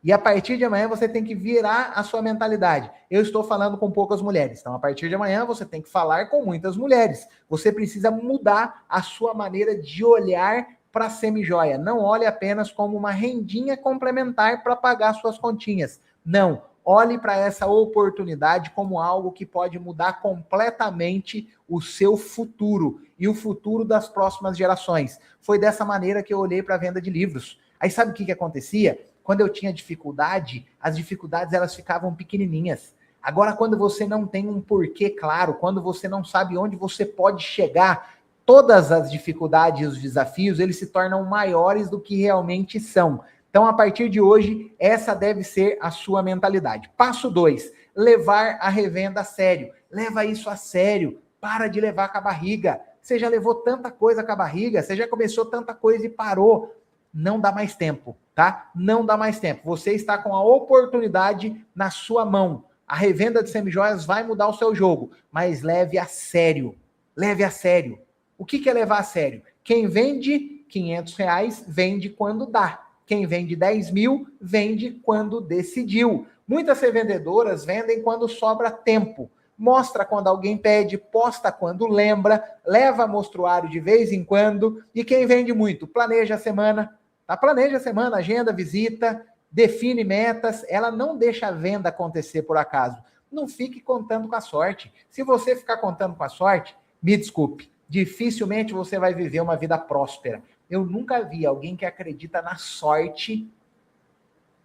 E a partir de amanhã você tem que virar a sua mentalidade. Eu estou falando com poucas mulheres, então a partir de amanhã você tem que falar com muitas mulheres. Você precisa mudar a sua maneira de olhar para a semijoia. Não olhe apenas como uma rendinha complementar para pagar suas continhas. Não, olhe para essa oportunidade como algo que pode mudar completamente o seu futuro e o futuro das próximas gerações. Foi dessa maneira que eu olhei para a venda de livros. Aí sabe o que acontecia? Quando eu tinha dificuldade, as dificuldades elas ficavam pequenininhas. Agora, quando você não tem um porquê claro, quando você não sabe onde você pode chegar, todas as dificuldades e os desafios, eles se tornam maiores do que realmente são. Então, a partir de hoje, essa deve ser a sua mentalidade. Passo 2, levar a revenda a sério. Leva isso a sério. Para de levar com a barriga. Você já levou tanta coisa com a barriga, você já começou tanta coisa e parou. Não dá mais tempo, tá? Não dá mais tempo. Você está com a oportunidade na sua mão. A revenda de semijoias vai mudar o seu jogo, mas leve a sério. Leve a sério. O que é levar a sério? Quem vende R$500, vende quando dá. Quem vende 10 mil, vende quando decidiu. Muitas revendedoras vendem quando sobra tempo. Mostra quando alguém pede, posta quando lembra, leva mostruário de vez em quando. E quem vende muito? Planeja a semana. Tá? Planeja a semana, agenda, visita, define metas. Ela não deixa a venda acontecer por acaso. Não fique contando com a sorte. Se você ficar contando com a sorte, me desculpe, dificilmente você vai viver uma vida próspera. Eu nunca vi alguém que acredita na sorte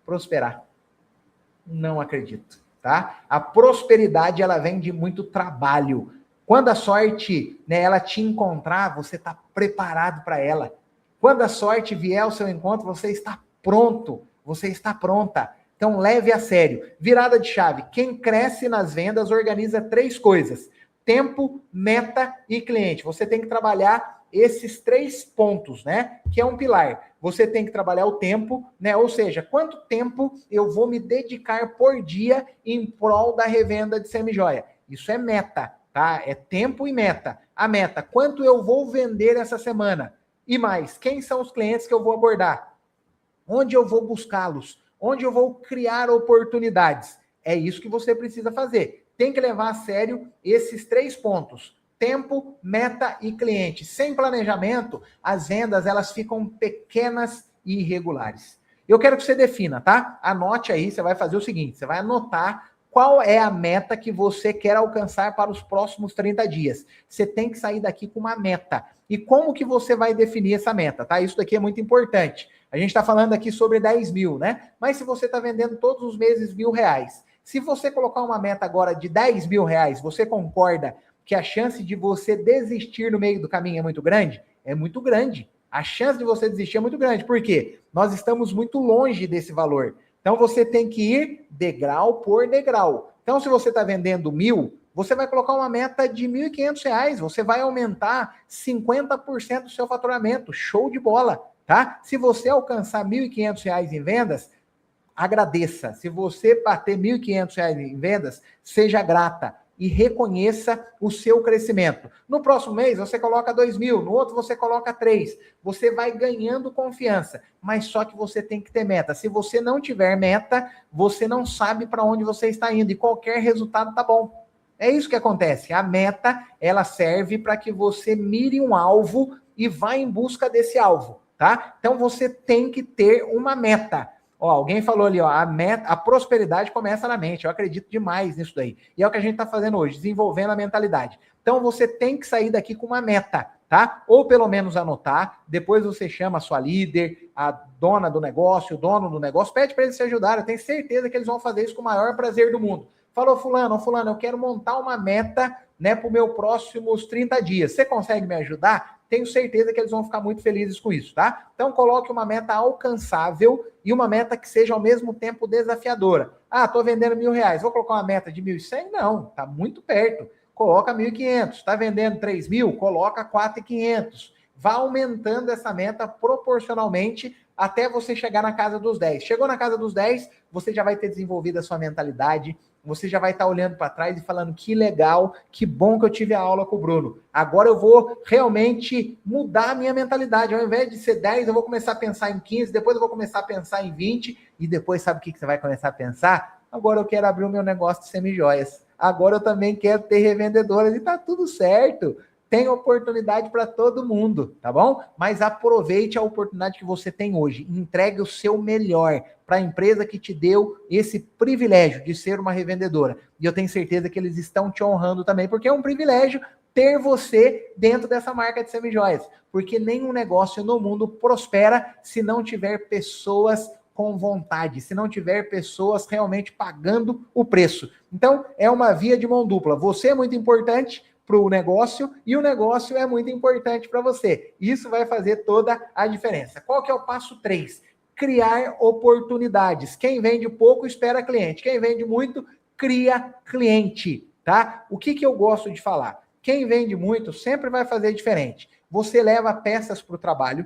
prosperar. Não acredito, tá? A prosperidade, ela vem de muito trabalho. Quando a sorte, né, ela te encontrar, você está preparado para ela. Quando a sorte vier ao seu encontro, você está pronto, você está pronta. Então, leve a sério. Virada de chave. Quem cresce nas vendas organiza 3 coisas: tempo, meta e cliente. Você tem que trabalhar esses 3 pontos, né? Que é um pilar. Você tem que trabalhar o tempo, né? Ou seja, quanto tempo eu vou me dedicar por dia em prol da revenda de semijoia. Isso é meta, tá? É tempo e meta. A meta, quanto eu vou vender essa semana? E mais, quem são os clientes que eu vou abordar? Onde eu vou buscá-los? Onde eu vou criar oportunidades? É isso que você precisa fazer. Tem que levar a sério esses 3 pontos: tempo, meta e cliente. Sem planejamento, as vendas elas ficam pequenas e irregulares. Eu quero que você defina, tá? Anote aí, você vai fazer o seguinte, você vai anotar qual é a meta que você quer alcançar para os próximos 30 dias. Você tem que sair daqui com uma meta. E como que você vai definir essa meta, tá? Isso daqui é muito importante. A gente está falando aqui sobre 10 mil, né? Mas se você está vendendo todos os meses R$1.000, se você colocar uma meta agora de R$10.000, você concorda que a chance de você desistir no meio do caminho é muito grande? É muito grande. A chance de você desistir é muito grande. Por quê? Nós estamos muito longe desse valor. Então, você tem que ir degrau por degrau. Então, se você está vendendo 1.000, você vai colocar uma meta de R$1.500. Você vai aumentar 50% do seu faturamento. Show de bola, tá? Se você alcançar R$1.500 em vendas, agradeça. Se você bater R$1.500 em vendas, seja grata e reconheça o seu crescimento. No próximo mês, você coloca 2.000, no outro você coloca 3. Você vai ganhando confiança, mas só que você tem que ter meta. Se você não tiver meta, você não sabe para onde você está indo e qualquer resultado tá bom. É isso que acontece. A meta, ela serve para que você mire um alvo e vá em busca desse alvo, tá? Então, você tem que ter uma meta. Ó, alguém falou ali, ó, a prosperidade começa na mente. Eu acredito demais nisso daí. E é o que a gente está fazendo hoje, desenvolvendo a mentalidade. Então, você tem que sair daqui com uma meta, tá? Ou pelo menos anotar. Depois você chama a sua líder, a dona do negócio, o dono do negócio, pede para eles te ajudarem. Eu tenho certeza que eles vão fazer isso com o maior prazer do mundo. Falou, fulano, eu quero montar uma meta, né, para os meus próximos 30 dias. Você consegue me ajudar? Tenho certeza que eles vão ficar muito felizes com isso, tá? Então, coloque uma meta alcançável e uma meta que seja ao mesmo tempo desafiadora. Ah, tô vendendo R$1.000, vou colocar uma meta de 1.100? Não, tá muito perto. Coloca 1.500. Tá vendendo 3.000? Coloca 4.500. Vá aumentando essa meta proporcionalmente até você chegar na casa dos 10. Chegou na casa dos 10, você já vai ter desenvolvido a sua mentalidade, você já vai estar olhando para trás e falando que legal, que bom que eu tive a aula com o Bruno. Agora eu vou realmente mudar a minha mentalidade. Ao invés de ser 10, eu vou começar a pensar em 15, depois eu vou começar a pensar em 20, e depois sabe o que você vai começar a pensar? Agora eu quero abrir o meu negócio de semijoias. Agora eu também quero ter revendedoras e tá tudo certo. tem oportunidade para todo mundo, tá bom? Mas aproveite a oportunidade que você tem hoje. Entregue o seu melhor para a empresa que te deu esse privilégio de ser uma revendedora. E eu tenho certeza que eles estão te honrando também, porque é um privilégio ter você dentro dessa marca de semijoias. Porque nenhum negócio no mundo prospera se não tiver pessoas com vontade, se não tiver pessoas realmente pagando o preço. Então, é uma via de mão dupla. Você é muito importante para o negócio e o negócio é muito importante para você. Isso vai fazer toda a diferença. Qual que é o passo 3? Criar oportunidades. Quem vende pouco espera cliente. Quem vende muito cria cliente, tá? O que eu gosto de falar? Quem vende muito sempre vai fazer diferente. Você leva peças para o trabalho,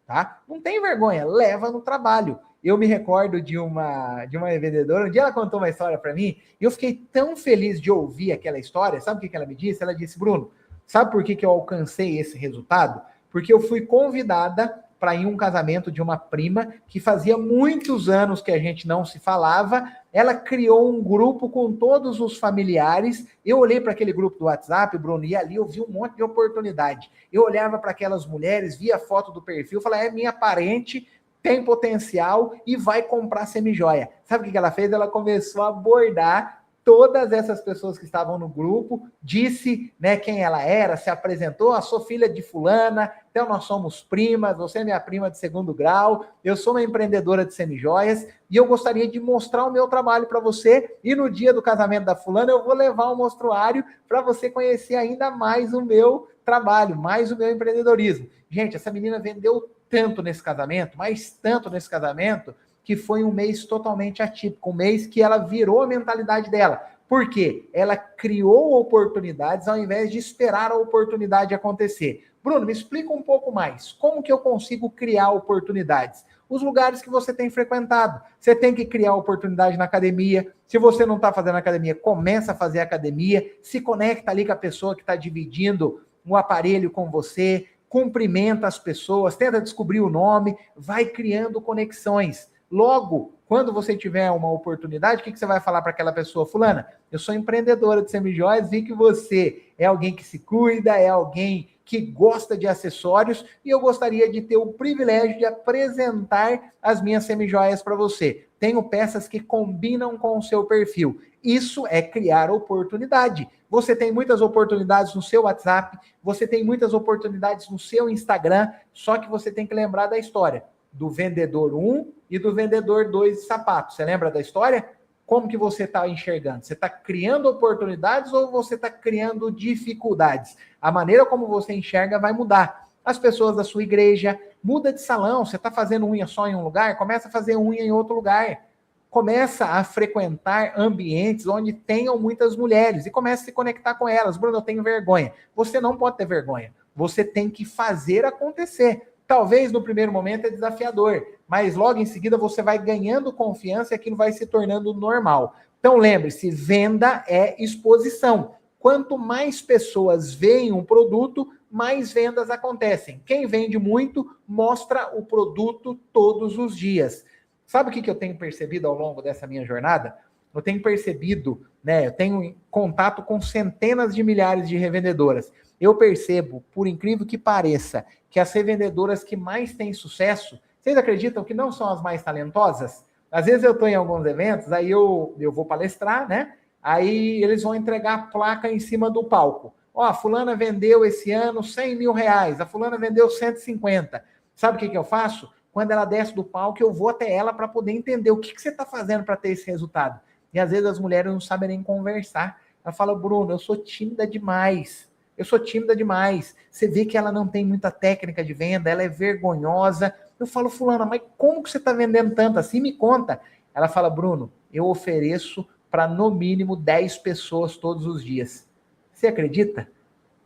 tá? Não tem vergonha, leva no trabalho. Eu me recordo de uma vendedora, um dia ela contou uma história para mim, e eu fiquei tão feliz de ouvir aquela história. Sabe o que ela me disse? Ela disse: Bruno, sabe por que eu alcancei esse resultado? Porque eu fui convidada para ir um casamento de uma prima que fazia muitos anos que a gente não se falava. Ela criou um grupo com todos os familiares. Eu olhei para aquele grupo do WhatsApp, Bruno, e ali eu vi um monte de oportunidade. Eu olhava para aquelas mulheres, via a foto do perfil, falava: é minha parente, tem potencial e vai comprar semijoia. Sabe o que ela fez? Ela começou a abordar todas essas pessoas que estavam no grupo, disse, né, quem ela era, se apresentou: sou filha de fulana, então nós somos primas, você é minha prima de segundo grau, eu sou uma empreendedora de semijoias e eu gostaria de mostrar o meu trabalho para você, e no dia do casamento da fulana eu vou levar um mostruário para você conhecer ainda mais o meu trabalho, mais o meu empreendedorismo. Gente, essa menina vendeu tanto nesse casamento, mas tanto nesse casamento, que foi um mês totalmente atípico, um mês que ela virou a mentalidade dela. Por quê? Ela criou oportunidades ao invés de esperar a oportunidade acontecer. Bruno, me explica um pouco mais. Como que eu consigo criar oportunidades? Os lugares que você tem frequentado. Você tem que criar oportunidade na academia. Se você não está fazendo academia, começa a fazer academia. Se conecta ali com a pessoa que está dividindo um aparelho com você. Cumprimenta as pessoas. Tenta descobrir o nome. Vai criando conexões. Logo, quando você tiver uma oportunidade, o que você vai falar para aquela pessoa? Fulana, eu sou empreendedora de semijoias, vi que você é alguém que se cuida, é alguém que gosta de acessórios, e eu gostaria de ter o privilégio de apresentar as minhas semijoias para você. Tenho peças que combinam com o seu perfil. Isso é criar oportunidade. Você tem muitas oportunidades no seu WhatsApp, você tem muitas oportunidades no seu Instagram, só que você tem que lembrar da história do vendedor 1 e do vendedor 2 de sapatos. Você lembra da história? Como que você está enxergando? Você está criando oportunidades ou você está criando dificuldades? A maneira como você enxerga vai mudar. As pessoas da sua igreja, muda de salão. Você está fazendo unha só em um lugar? Começa a fazer unha em outro lugar. Começa a frequentar ambientes onde tenham muitas mulheres e começa a se conectar com elas. Bruno, eu tenho vergonha. Você não pode ter vergonha. Você tem que fazer acontecer. Talvez no primeiro momento é desafiador, mas logo em seguida você vai ganhando confiança e aquilo vai se tornando normal. Então lembre-se, venda é exposição. Quanto mais pessoas veem um produto, mais vendas acontecem. Quem vende muito, mostra o produto todos os dias. Sabe o que eu tenho percebido ao longo dessa minha jornada? Eu tenho percebido, né? Eu tenho contato com centenas de milhares de revendedoras. Eu percebo, por incrível que pareça, que as revendedoras que mais têm sucesso, vocês acreditam que não são as mais talentosas? Às vezes eu estou em alguns eventos, aí eu vou palestrar, né? Aí eles vão entregar a placa em cima do palco. Ó, a fulana vendeu esse ano 100 mil reais, a fulana vendeu 150. Sabe o que eu faço? Quando ela desce do palco, eu vou até ela para poder entender o que você está fazendo para ter esse resultado. E às vezes as mulheres não sabem nem conversar. Ela fala: Bruno, eu sou tímida demais. Eu sou tímida demais. Você vê que ela não tem muita técnica de venda, ela é vergonhosa. Eu falo: fulana, mas como que você está vendendo tanto assim? Me conta. Ela fala: Bruno, eu ofereço para no mínimo 10 pessoas todos os dias. Você acredita?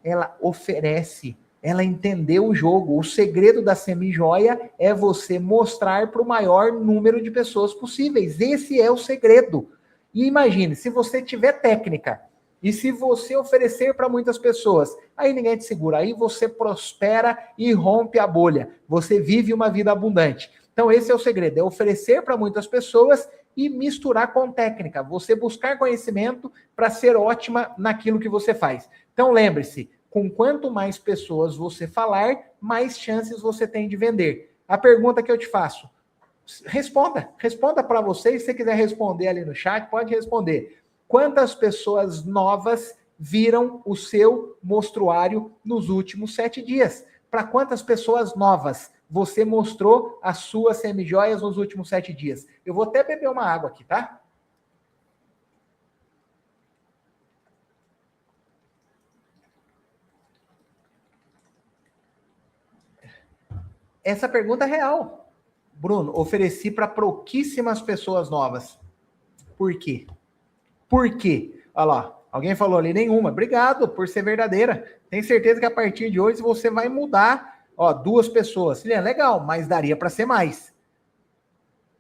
Ela oferece. Ela entendeu o jogo. O segredo da semijoia é você mostrar para o maior número de pessoas possíveis. Esse é o segredo. E imagine, se você tiver técnica, e se você oferecer para muitas pessoas, aí ninguém te segura, aí você prospera e rompe a bolha. Você vive uma vida abundante. Então esse é o segredo, é oferecer para muitas pessoas e misturar com técnica. Você buscar conhecimento para ser ótima naquilo que você faz. Então lembre-se, Com quanto mais pessoas você falar, mais chances você tem de vender. A pergunta que eu te faço, responda para você, se você quiser responder ali no chat, pode responder. Quantas pessoas novas viram o seu mostruário nos últimos 7 dias? Para quantas pessoas novas você mostrou as suas semijoias nos últimos 7 dias? Eu vou até beber uma água aqui, tá? Essa pergunta é real. Bruno, ofereci para pouquíssimas pessoas novas. Por quê? Por quê? Olha lá, alguém falou ali, nenhuma. Obrigado por ser verdadeira. Tenho certeza que a partir de hoje você vai mudar. Ó, 2 pessoas. Legal, mas daria para ser mais.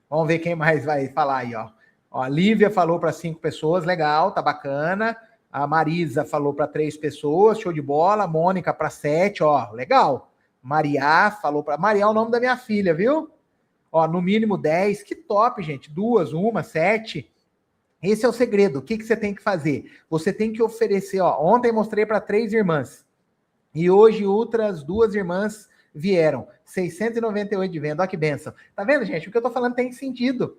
Vamos ver quem mais vai falar aí, ó. Ó, a Lívia falou para 5 pessoas, legal, tá bacana. A Marisa falou para 3 pessoas, show de bola. A Mônica para 7, ó, legal. Maria falou para... Maria é o nome da minha filha, viu? Ó, no mínimo 10, que top, gente. 2, 1, 7. Esse é o segredo. O que você tem que fazer? Você tem que oferecer, ó. Ontem mostrei para 3 irmãs. E hoje outras 2 irmãs vieram. 698 de venda. Olha que benção. Tá vendo, gente? O que eu tô falando tem sentido.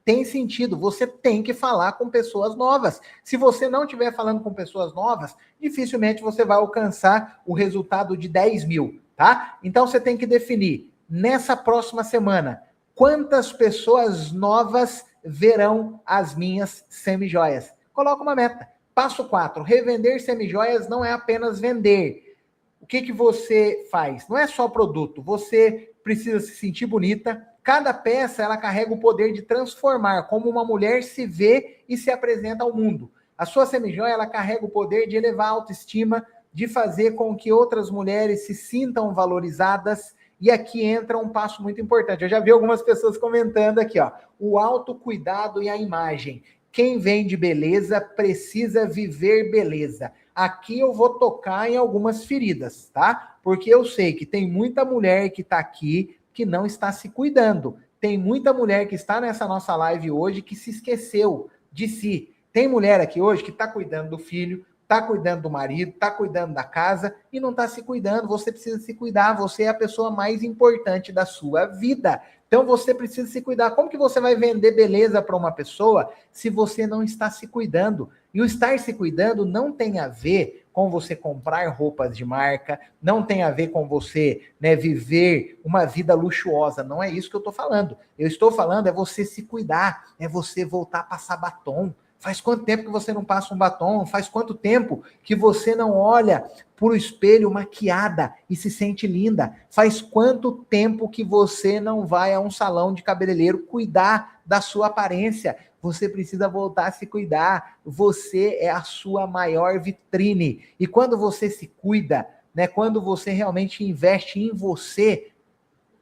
Tem sentido. Você tem que falar com pessoas novas. Se você não estiver falando com pessoas novas, dificilmente você vai alcançar o resultado de 10 mil, tá? Então você tem que definir, nessa próxima semana, quantas pessoas novas verão as minhas semijoias. Coloca uma meta. Passo 4, revender semijoias não é apenas vender. O que você faz? Não é só produto, você precisa se sentir bonita. Cada peça, ela carrega o poder de transformar como uma mulher se vê e se apresenta ao mundo. A sua semijoia, ela carrega o poder de elevar a autoestima, de fazer com que outras mulheres se sintam valorizadas. E aqui entra um passo muito importante. Eu já vi algumas pessoas comentando aqui, ó. O autocuidado e a imagem. Quem vende beleza precisa viver beleza. Aqui eu vou tocar em algumas feridas, tá? Porque eu sei que tem muita mulher que tá aqui que não está se cuidando. Tem muita mulher que está nessa nossa live hoje que se esqueceu de si. Tem mulher aqui hoje que está cuidando do filho, está cuidando do marido, está cuidando da casa e não está se cuidando. Você precisa se cuidar, você é a pessoa mais importante da sua vida. Então você precisa se cuidar. Como que você vai vender beleza para uma pessoa se você não está se cuidando? E o estar se cuidando não tem a ver com você comprar roupas de marca, não tem a ver com você, né, viver uma vida luxuosa. Não é isso que eu estou falando. Eu estou falando é você se cuidar, é você voltar a passar batom. Faz quanto tempo que você não passa um batom? Faz quanto tempo que você não olha pro espelho maquiada e se sente linda? Faz quanto tempo que você não vai a um salão de cabeleireiro cuidar da sua aparência? Você precisa voltar a se cuidar. Você é a sua maior vitrine. E quando você se cuida, né, quando você realmente investe em você,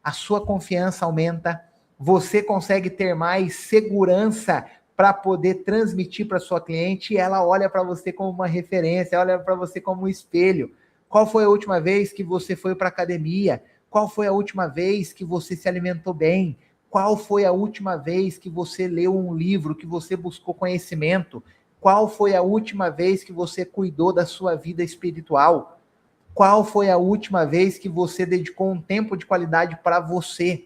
a sua confiança aumenta, você consegue ter mais segurança para poder transmitir para sua cliente, e ela olha para você como uma referência, olha para você como um espelho. Qual foi a última vez que você foi para a academia? Qual foi a última vez que você se alimentou bem? Qual foi a última vez que você leu um livro, que você buscou conhecimento? Qual foi a última vez que você cuidou da sua vida espiritual? Qual foi a última vez que você dedicou um tempo de qualidade para você?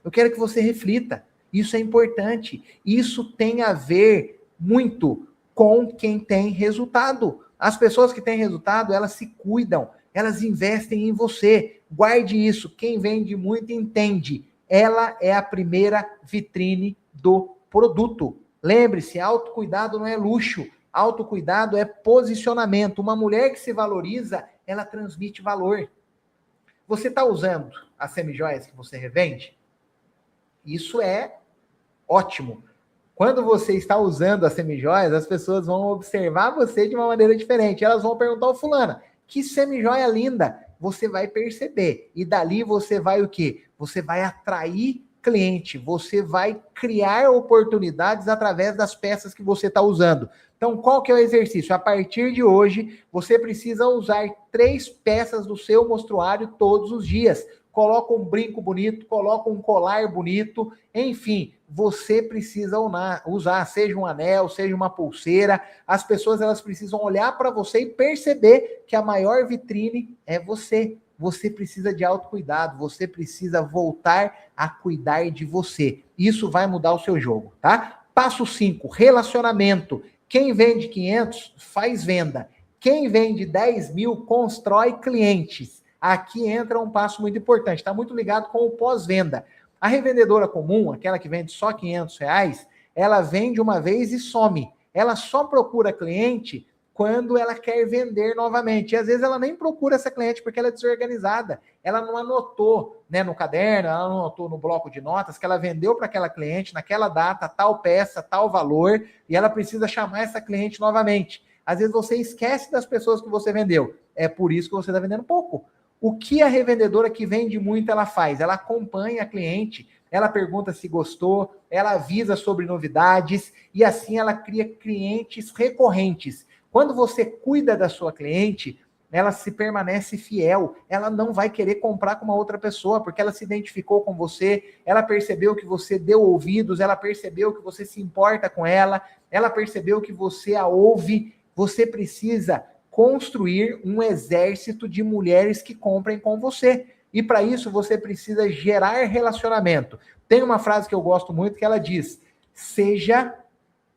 Eu quero que você reflita. Isso é importante. Isso tem a ver muito com quem tem resultado. As pessoas que têm resultado, elas se cuidam, elas investem em você. Guarde isso. Quem vende muito entende. Ela é a primeira vitrine do produto. Lembre-se, autocuidado não é luxo. Autocuidado é posicionamento. Uma mulher que se valoriza, ela transmite valor. Você está usando as semijoias que você revende? Isso é ótimo. Quando você está usando as semijoias, as pessoas vão observar você de uma maneira diferente. Elas vão perguntar ao fulana, que semijoia linda. Você vai perceber. E dali você vai o quê? Você vai atrair cliente. Você vai criar oportunidades através das peças que você está usando. Então, qual que é o exercício? A partir de hoje, você precisa usar 3 peças do seu mostruário todos os dias. coloca um brinco bonito, coloca um colar bonito, enfim, você precisa usar, seja um anel, seja uma pulseira, as pessoas elas precisam olhar para você e perceber que a maior vitrine é você. Você precisa de autocuidado, você precisa voltar a cuidar de você. Isso vai mudar o seu jogo, tá? Passo 5, relacionamento. Quem vende 500 faz venda. Quem vende 10 mil constrói clientes. Aqui entra um passo muito importante, está muito ligado com o pós-venda. A revendedora comum, aquela que vende só R$ 500, ela vende uma vez e some. Ela só procura cliente quando ela quer vender novamente. E às vezes ela nem procura essa cliente porque ela é desorganizada. Ela não anotou, né, no caderno, ela não anotou no bloco de notas que ela vendeu para aquela cliente naquela data, tal peça, tal valor, e ela precisa chamar essa cliente novamente. Às vezes você esquece das pessoas que você vendeu. É por isso que você está vendendo pouco. O que a revendedora que vende muito ela faz? Ela acompanha a cliente, ela pergunta se gostou, ela avisa sobre novidades e assim ela cria clientes recorrentes. Quando você cuida da sua cliente, ela se permanece fiel, ela não vai querer comprar com uma outra pessoa, porque ela se identificou com você, ela percebeu que você deu ouvidos, ela percebeu que você se importa com ela percebeu que você a ouve. Você precisa construir um exército de mulheres que comprem com você. E para isso você precisa gerar relacionamento. Tem uma frase que eu gosto muito que ela diz: seja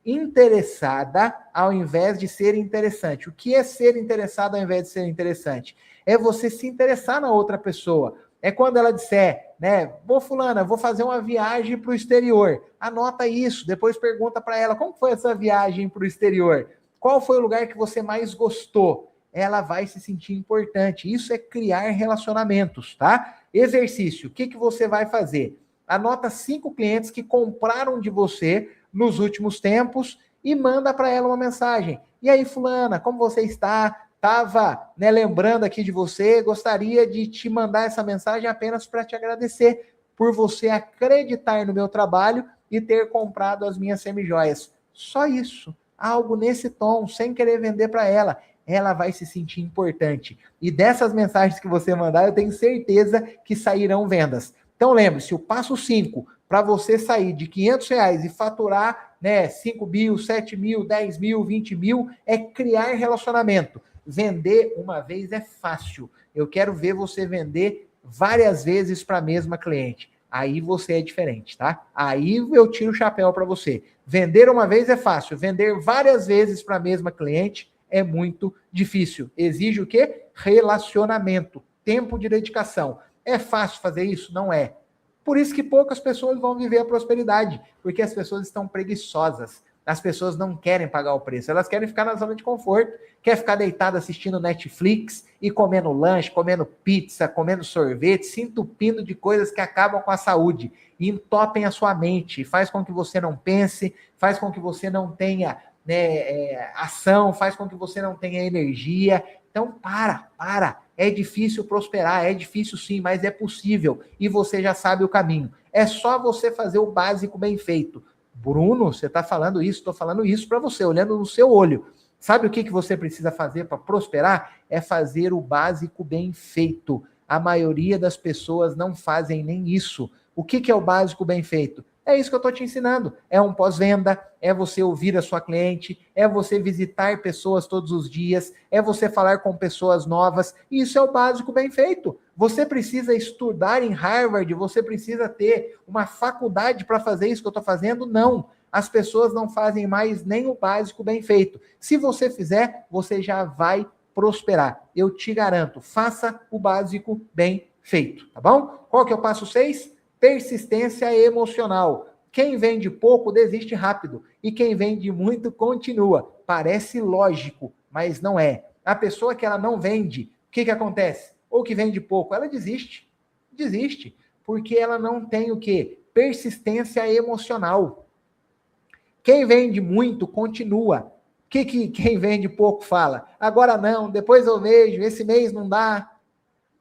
interessada ao invés de ser interessante. O que é ser interessado ao invés de ser interessante? É você se interessar na outra pessoa. É quando ela disser, né, fulana, vou fazer uma viagem para o exterior. Anota isso, depois pergunta para ela, como foi essa viagem para o exterior? Qual foi o lugar que você mais gostou? Ela vai se sentir importante. Isso é criar relacionamentos, tá? Exercício, o que você vai fazer? Anota 5 clientes que compraram de você nos últimos tempos e manda para ela uma mensagem. E aí, fulana, como você está? Estava, né, lembrando aqui de você, gostaria de te mandar essa mensagem apenas para te agradecer por você acreditar no meu trabalho e ter comprado as minhas semijoias. Só isso, algo nesse tom, sem querer vender para ela. Ela vai se sentir importante. E dessas mensagens que você mandar, eu tenho certeza que sairão vendas. Então lembre-se, o passo 5, para você sair de R$ 500 e faturar, né, 5 mil, 7 mil, 10 mil, 20 mil, é criar relacionamento. Vender uma vez é fácil. Eu quero ver você vender várias vezes para a mesma cliente. Aí você é diferente, tá? Aí eu tiro o chapéu para você. Vender uma vez é fácil. Vender várias vezes para a mesma cliente é muito difícil. Exige o quê? Relacionamento, tempo de dedicação. É fácil fazer isso? Não é. Por isso que poucas pessoas vão viver a prosperidade, porque as pessoas estão preguiçosas. As pessoas não querem pagar o preço, elas querem ficar na zona de conforto, quer ficar deitada assistindo Netflix e comendo lanche, comendo pizza, comendo sorvete, se entupindo de coisas que acabam com a saúde e entopem a sua mente, faz com que você não pense, faz com que você não tenha, né, ação, faz com que você não tenha energia. Então, para. É difícil prosperar, é difícil sim, mas é possível. E você já sabe o caminho. É só você fazer o básico bem feito. Bruno, você está falando isso, estou falando isso para você, olhando no seu olho. Sabe o que você precisa fazer para prosperar? É fazer o básico bem feito. A maioria das pessoas não fazem nem isso. O que é o básico bem feito? É isso que eu estou te ensinando. É um pós-venda, é você ouvir a sua cliente, é você visitar pessoas todos os dias, é você falar com pessoas novas. Isso é o básico bem feito. Você precisa estudar em Harvard, você precisa ter uma faculdade para fazer isso que eu estou fazendo? Não. As pessoas não fazem mais nem o básico bem feito. Se você fizer, você já vai prosperar. Eu te garanto, faça o básico bem feito, tá bom? Qual que é o passo 6? Persistência emocional. Quem vende pouco desiste rápido e quem vende muito continua. Parece lógico, mas não é. A pessoa que ela não vende, o que acontece? Ou que vende pouco, ela desiste. Desiste, porque ela não tem o quê? Persistência emocional. Quem vende muito continua. O que quem vende pouco fala? Agora não, depois eu vejo, esse mês não dá.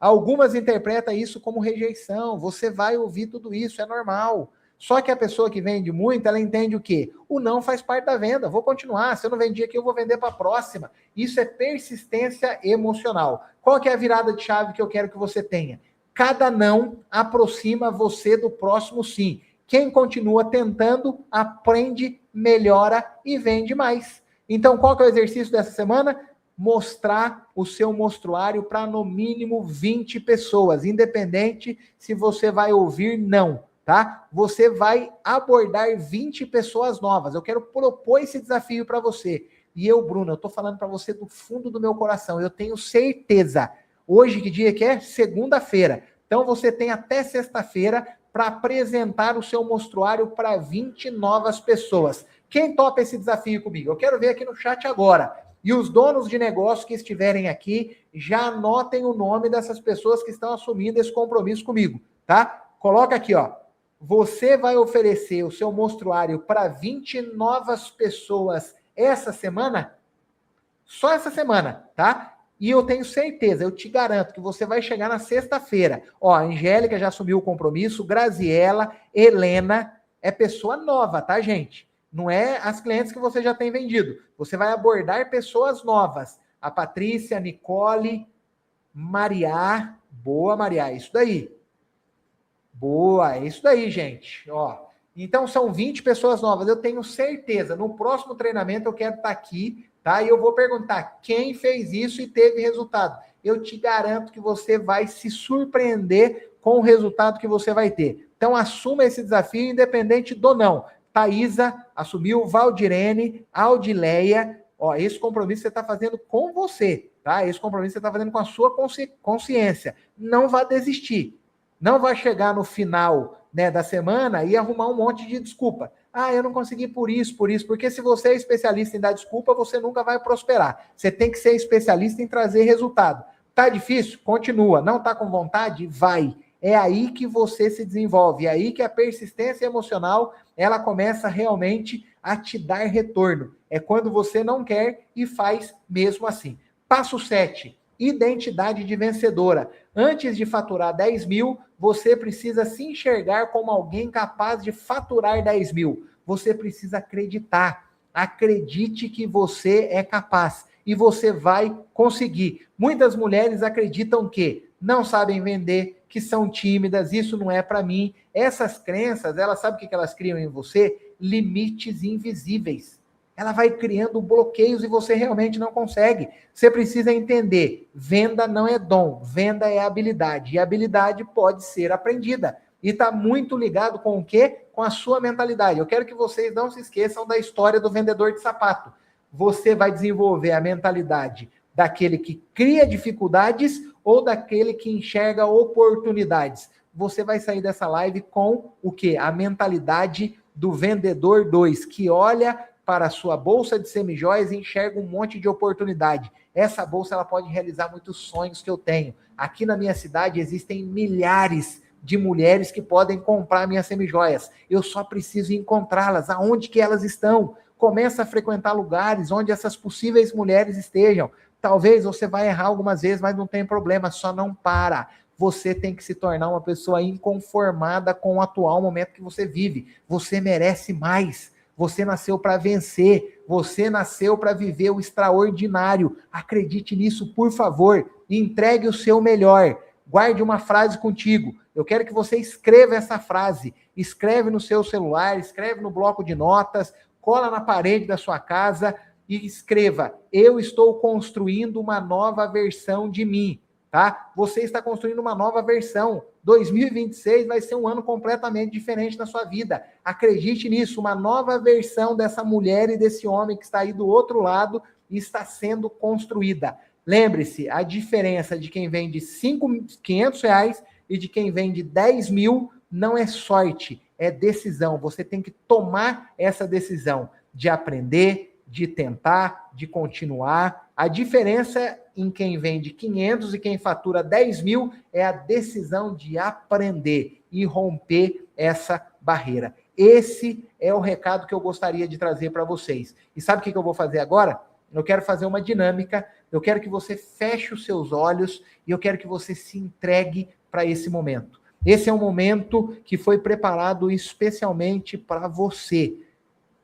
Algumas interpretam isso como rejeição. Você vai ouvir tudo isso, é normal. Só que a pessoa que vende muito, ela entende o quê? O não faz parte da venda. Vou continuar. Se eu não vendi aqui, eu vou vender para a próxima. Isso é persistência emocional. Qual que é a virada de chave que eu quero que você tenha? Cada não aproxima você do próximo sim. Quem continua tentando, aprende, melhora e vende mais. Então, qual que é o exercício dessa semana? Mostrar o seu mostruário para no mínimo 20 pessoas, independente se você vai ouvir não, tá? Você vai abordar 20 pessoas novas. Eu quero propor esse desafio para você. E eu, Bruno, eu estou falando para você do fundo do meu coração. Eu tenho certeza. Hoje, que dia que é? Segunda-feira. Então, você tem até sexta-feira para apresentar o seu mostruário para 20 novas pessoas. Quem topa esse desafio comigo? Eu quero ver aqui no chat agora. E os donos de negócio que estiverem aqui, já anotem o nome dessas pessoas que estão assumindo esse compromisso comigo, tá? Coloca aqui, ó. Você vai oferecer o seu mostruário para 20 novas pessoas essa semana? Só essa semana, tá? E eu tenho certeza, eu te garanto que você vai chegar na sexta-feira. Ó, a Angélica já assumiu o compromisso, Graziela, Helena, é pessoa nova, tá, gente? Não é as clientes que você já tem vendido. Você vai abordar pessoas novas. A Patrícia, a Nicole, Maria. Boa, Maria, isso daí. Boa, é isso daí, gente. Ó, então são 20 pessoas novas. Eu tenho certeza, no próximo treinamento eu quero estar aqui, tá? E eu vou perguntar quem fez isso e teve resultado. Eu te garanto que você vai se surpreender com o resultado que você vai ter. Então assuma esse desafio independente do não. Thaisa assumiu, Valdirene, Audileia. Ó, esse compromisso você está fazendo com você, tá? Esse compromisso você está fazendo com a sua consciência. Não vá desistir. Não vai chegar no final, né, da semana e arrumar um monte de desculpa. Ah, eu não consegui por isso, porque se você é especialista em dar desculpa, você nunca vai prosperar. Você tem que ser especialista em trazer resultado. Tá difícil? Continua. Não tá com vontade? Vai. É aí que você se desenvolve, é aí que a persistência emocional, ela começa realmente a te dar retorno. É quando você não quer e faz mesmo assim. Passo 7. Identidade de vencedora. Antes de faturar 10 mil, você precisa se enxergar como alguém capaz de faturar 10 mil. Você precisa acreditar. Acredite que você é capaz e você vai conseguir. Muitas mulheres acreditam que não sabem vender, que são tímidas, isso não é para mim. Essas crenças, elas sabem o que elas criam em você? Limites invisíveis. Ela vai criando bloqueios e você realmente não consegue. Você precisa entender, venda não é dom, venda é habilidade. E habilidade pode ser aprendida. E está muito ligado com o quê? Com a sua mentalidade. Eu quero que vocês não se esqueçam da história do vendedor de sapato. Você vai desenvolver a mentalidade daquele que cria dificuldades ou daquele que enxerga oportunidades. Você vai sair dessa live com o quê? A mentalidade do vendedor 2, que olha para a sua bolsa de semijoias e enxerga um monte de oportunidade. Essa bolsa ela pode realizar muitos sonhos que eu tenho. Aqui na minha cidade existem milhares de mulheres que podem comprar minhas semijoias. Eu só preciso encontrá-las. Aonde que elas estão? Começa a frequentar lugares onde essas possíveis mulheres estejam. Talvez você vai errar algumas vezes, mas não tem problema, só não para. Você tem que se tornar uma pessoa inconformada com o atual momento que você vive. Você merece mais. Você nasceu para vencer. Você nasceu para viver o extraordinário. Acredite nisso, por favor. Entregue o seu melhor. Guarde uma frase contigo. Eu quero que você escreva essa frase. Escreve no seu celular, escreve no bloco de notas, cola na parede da sua casa e escreva: eu estou construindo uma nova versão de mim, tá? Você está construindo uma nova versão. 2026 vai ser um ano completamente diferente na sua vida. Acredite nisso, uma nova versão dessa mulher e desse homem que está aí do outro lado está sendo construída. Lembre-se, a diferença de quem vende R$500 e de quem vende 10 mil não é sorte, é decisão. Você tem que tomar essa decisão de aprender, de tentar, de continuar. A diferença em quem vende 500 e quem fatura 10 mil é a decisão de aprender e romper essa barreira. Esse é o recado que eu gostaria de trazer para vocês. E sabe o que eu vou fazer agora? Eu quero fazer uma dinâmica, eu quero que você feche os seus olhos e eu quero que você se entregue para esse momento. Esse é um momento que foi preparado especialmente para você.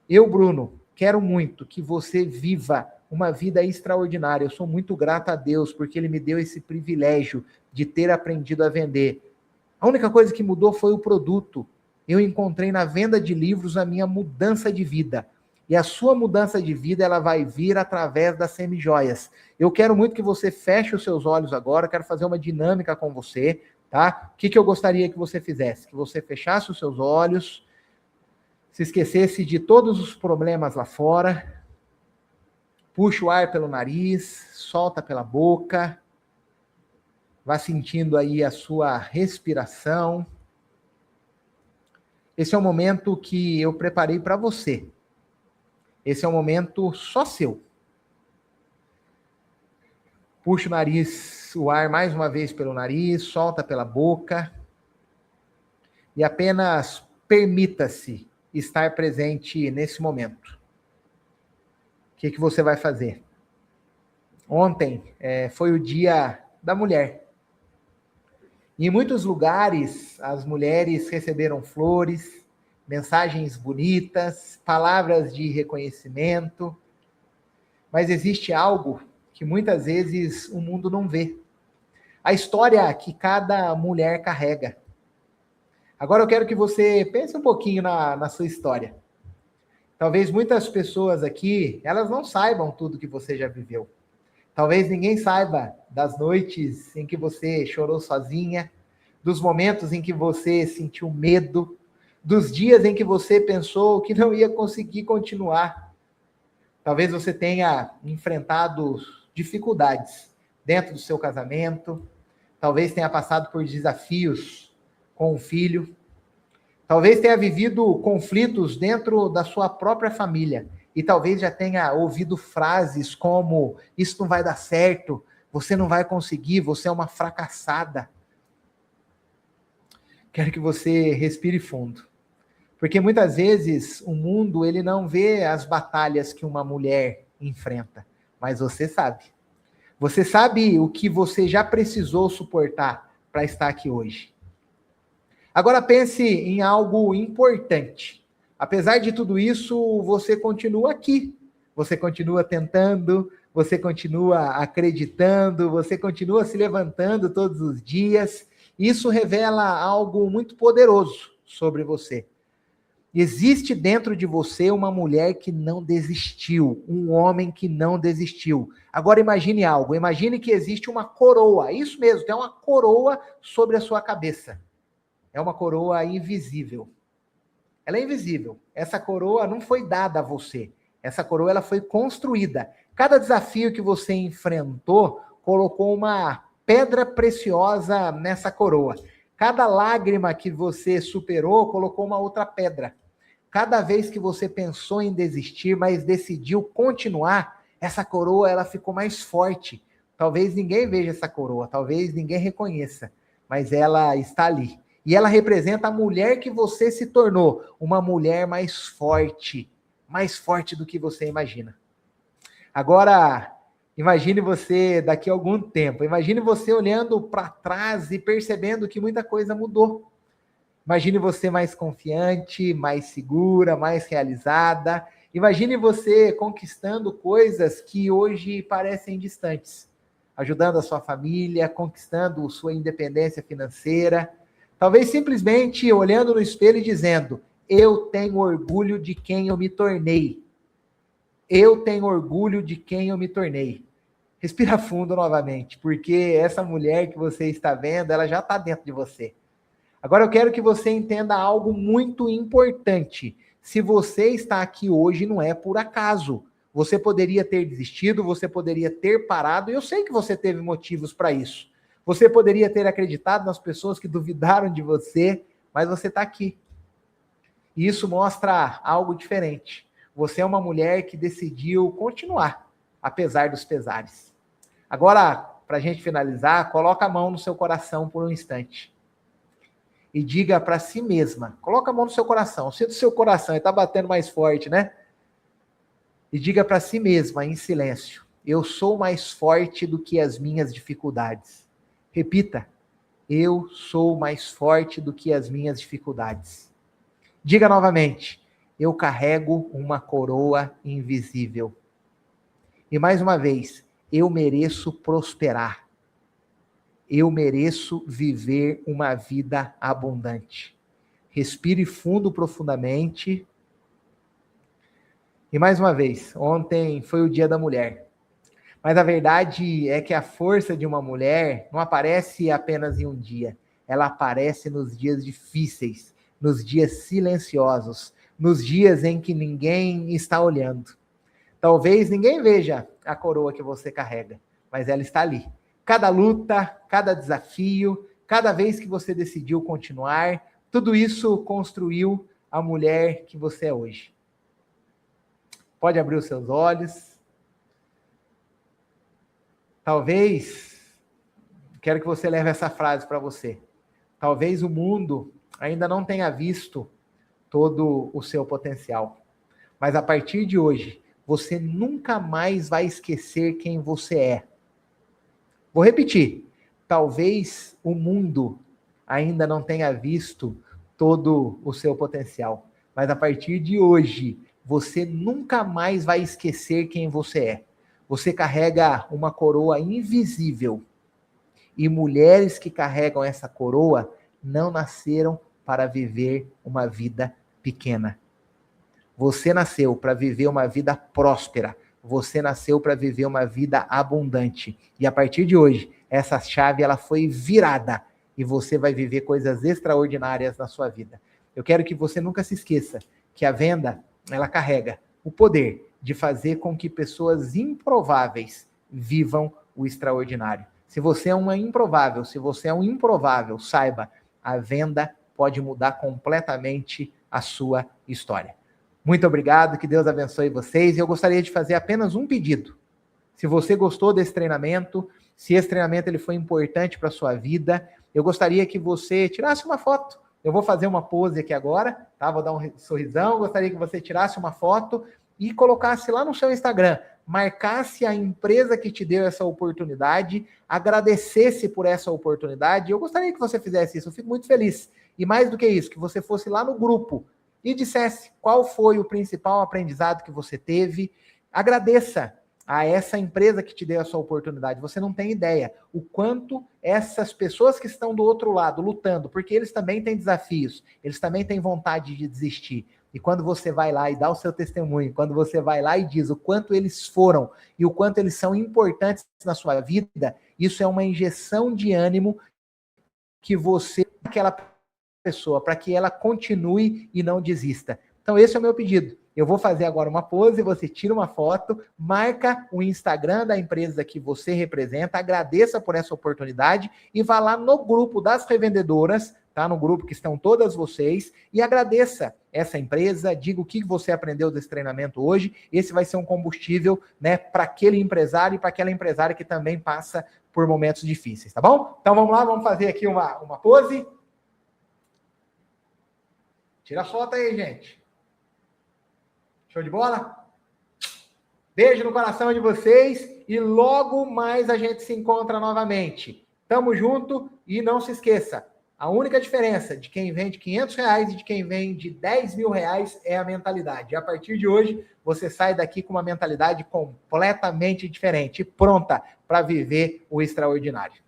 Eu, Bruno, quero muito que você viva uma vida extraordinária. Eu sou muito grato a Deus, porque Ele me deu esse privilégio de ter aprendido a vender. A única coisa que mudou foi o produto. Eu encontrei na venda de livros a minha mudança de vida. E a sua mudança de vida, ela vai vir através das semijoias. Eu quero muito que você feche os seus olhos agora, quero fazer uma dinâmica com você, tá? O que eu gostaria que você fizesse? Que você fechasse os seus olhos, se esquecesse de todos os problemas lá fora, puxa o ar pelo nariz, solta pela boca, vá sentindo aí a sua respiração. Esse é o momento que eu preparei para você. Esse é um momento só seu. Puxa o nariz, o ar mais uma vez pelo nariz, solta pela boca e apenas permita-se estar presente nesse momento. O que você vai fazer? Ontem foi o Dia da Mulher. E em muitos lugares, as mulheres receberam flores, mensagens bonitas, palavras de reconhecimento, mas existe algo que muitas vezes o mundo não vê. A história que cada mulher carrega. Agora eu quero que você pense um pouquinho na sua história. Talvez muitas pessoas aqui, elas não saibam tudo que você já viveu. Talvez ninguém saiba das noites em que você chorou sozinha, dos momentos em que você sentiu medo, dos dias em que você pensou que não ia conseguir continuar. Talvez você tenha enfrentado dificuldades dentro do seu casamento, talvez tenha passado por desafios com o filho, talvez tenha vivido conflitos dentro da sua própria família, e talvez já tenha ouvido frases como: isso não vai dar certo, você não vai conseguir, você é uma fracassada. Quero que você respire fundo. Porque muitas vezes o mundo ele não vê as batalhas que uma mulher enfrenta, mas você sabe. Você sabe o que você já precisou suportar para estar aqui hoje. Agora pense em algo importante. Apesar de tudo isso, você continua aqui. Você continua tentando, você continua acreditando, você continua se levantando todos os dias. Isso revela algo muito poderoso sobre você. Existe dentro de você uma mulher que não desistiu, um homem que não desistiu. Agora imagine algo, imagine que existe uma coroa, isso mesmo, tem uma coroa sobre a sua cabeça. É uma coroa invisível. Ela é invisível. Essa coroa não foi dada a você. Essa coroa ela foi construída. Cada desafio que você enfrentou colocou uma pedra preciosa nessa coroa. Cada lágrima que você superou colocou uma outra pedra. Cada vez que você pensou em desistir, mas decidiu continuar, essa coroa ela ficou mais forte. Talvez ninguém veja essa coroa, talvez ninguém reconheça, mas ela está ali. E ela representa a mulher que você se tornou, uma mulher mais forte do que você imagina. Agora, imagine você daqui a algum tempo, imagine você olhando para trás e percebendo que muita coisa mudou. Imagine você mais confiante, mais segura, mais realizada. Imagine você conquistando coisas que hoje parecem distantes, ajudando a sua família, conquistando sua independência financeira. Talvez simplesmente olhando no espelho e dizendo: eu tenho orgulho de quem eu me tornei. Eu tenho orgulho de quem eu me tornei. Respira fundo novamente, porque essa mulher que você está vendo, ela já está dentro de você. Agora eu quero que você entenda algo muito importante. Se você está aqui hoje, não é por acaso. Você poderia ter desistido, você poderia ter parado, e eu sei que você teve motivos para isso. Você poderia ter acreditado nas pessoas que duvidaram de você, mas você está aqui. E isso mostra algo diferente. Você é uma mulher que decidiu continuar, apesar dos pesares. Agora, para a gente finalizar, coloca a mão no seu coração por um instante. E diga para si mesma, coloca a mão no seu coração, sinta o seu coração, ele está batendo mais forte, né? E diga para si mesma, em silêncio: eu sou mais forte do que as minhas dificuldades. Repita: eu sou mais forte do que as minhas dificuldades. Diga novamente: eu carrego uma coroa invisível. E mais uma vez, eu mereço prosperar. Eu mereço viver uma vida abundante. Respire fundo, profundamente. E mais uma vez, ontem foi o Dia da Mulher. Mas a verdade é que a força de uma mulher não aparece apenas em um dia. Ela aparece nos dias difíceis, nos dias silenciosos, nos dias em que ninguém está olhando. Talvez ninguém veja a coroa que você carrega, mas ela está ali. Cada luta, cada desafio, cada vez que você decidiu continuar, tudo isso construiu a mulher que você é hoje. Pode abrir os seus olhos. Talvez, quero que você leve essa frase para você. Talvez o mundo ainda não tenha visto todo o seu potencial. Mas a partir de hoje, você nunca mais vai esquecer quem você é. Vou repetir. Talvez o mundo ainda não tenha visto todo o seu potencial. Mas a partir de hoje, você nunca mais vai esquecer quem você é. Você carrega uma coroa invisível. E mulheres que carregam essa coroa não nasceram para viver uma vida pequena. Você nasceu para viver uma vida próspera. Você nasceu para viver uma vida abundante. E a partir de hoje, essa chave ela foi virada. E você vai viver coisas extraordinárias na sua vida. Eu quero que você nunca se esqueça que a venda, ela carrega o poder de fazer com que pessoas improváveis vivam o extraordinário. Se você é uma improvável, se você é um improvável, saiba, a venda pode mudar completamente a sua história. Muito obrigado, que Deus abençoe vocês. E eu gostaria de fazer apenas um pedido. Se você gostou desse treinamento, se esse treinamento ele foi importante para a sua vida, eu gostaria que você tirasse uma foto. Eu vou fazer uma pose aqui agora, tá? Vou dar um sorrisão. Gostaria que você tirasse uma foto e colocasse lá no seu Instagram, marcasse a empresa que te deu essa oportunidade, agradecesse por essa oportunidade. Eu gostaria que você fizesse isso, eu fico muito feliz. E mais do que isso, que você fosse lá no grupo e dissesse qual foi o principal aprendizado que você teve. Agradeça a essa empresa que te deu essa oportunidade. Você não tem ideia o quanto essas pessoas que estão do outro lado lutando, porque eles também têm desafios, eles também têm vontade de desistir. E quando você vai lá e dá o seu testemunho, quando você vai lá e diz o quanto eles foram e o quanto eles são importantes na sua vida, isso é uma injeção de ânimo que você, aquela pessoa, para que ela continue e não desista. Então esse é o meu pedido. Eu vou fazer agora uma pose, você tira uma foto, marca o Instagram da empresa que você representa, agradeça por essa oportunidade e vá lá no grupo das revendedoras, tá? No grupo que estão todas vocês, e agradeça essa empresa, diga o que você aprendeu desse treinamento hoje. Esse vai ser um combustível, né, para aquele empresário e para aquela empresária que também passa por momentos difíceis, tá bom? Então vamos lá, vamos fazer aqui uma pose. Tira a foto aí, gente. Show de bola? Beijo no coração de vocês e logo mais a gente se encontra novamente. Tamo junto e não se esqueça, a única diferença de quem vende R$500 e de quem vende R$10.000 é a mentalidade. E a partir de hoje, você sai daqui com uma mentalidade completamente diferente, pronta para viver o extraordinário.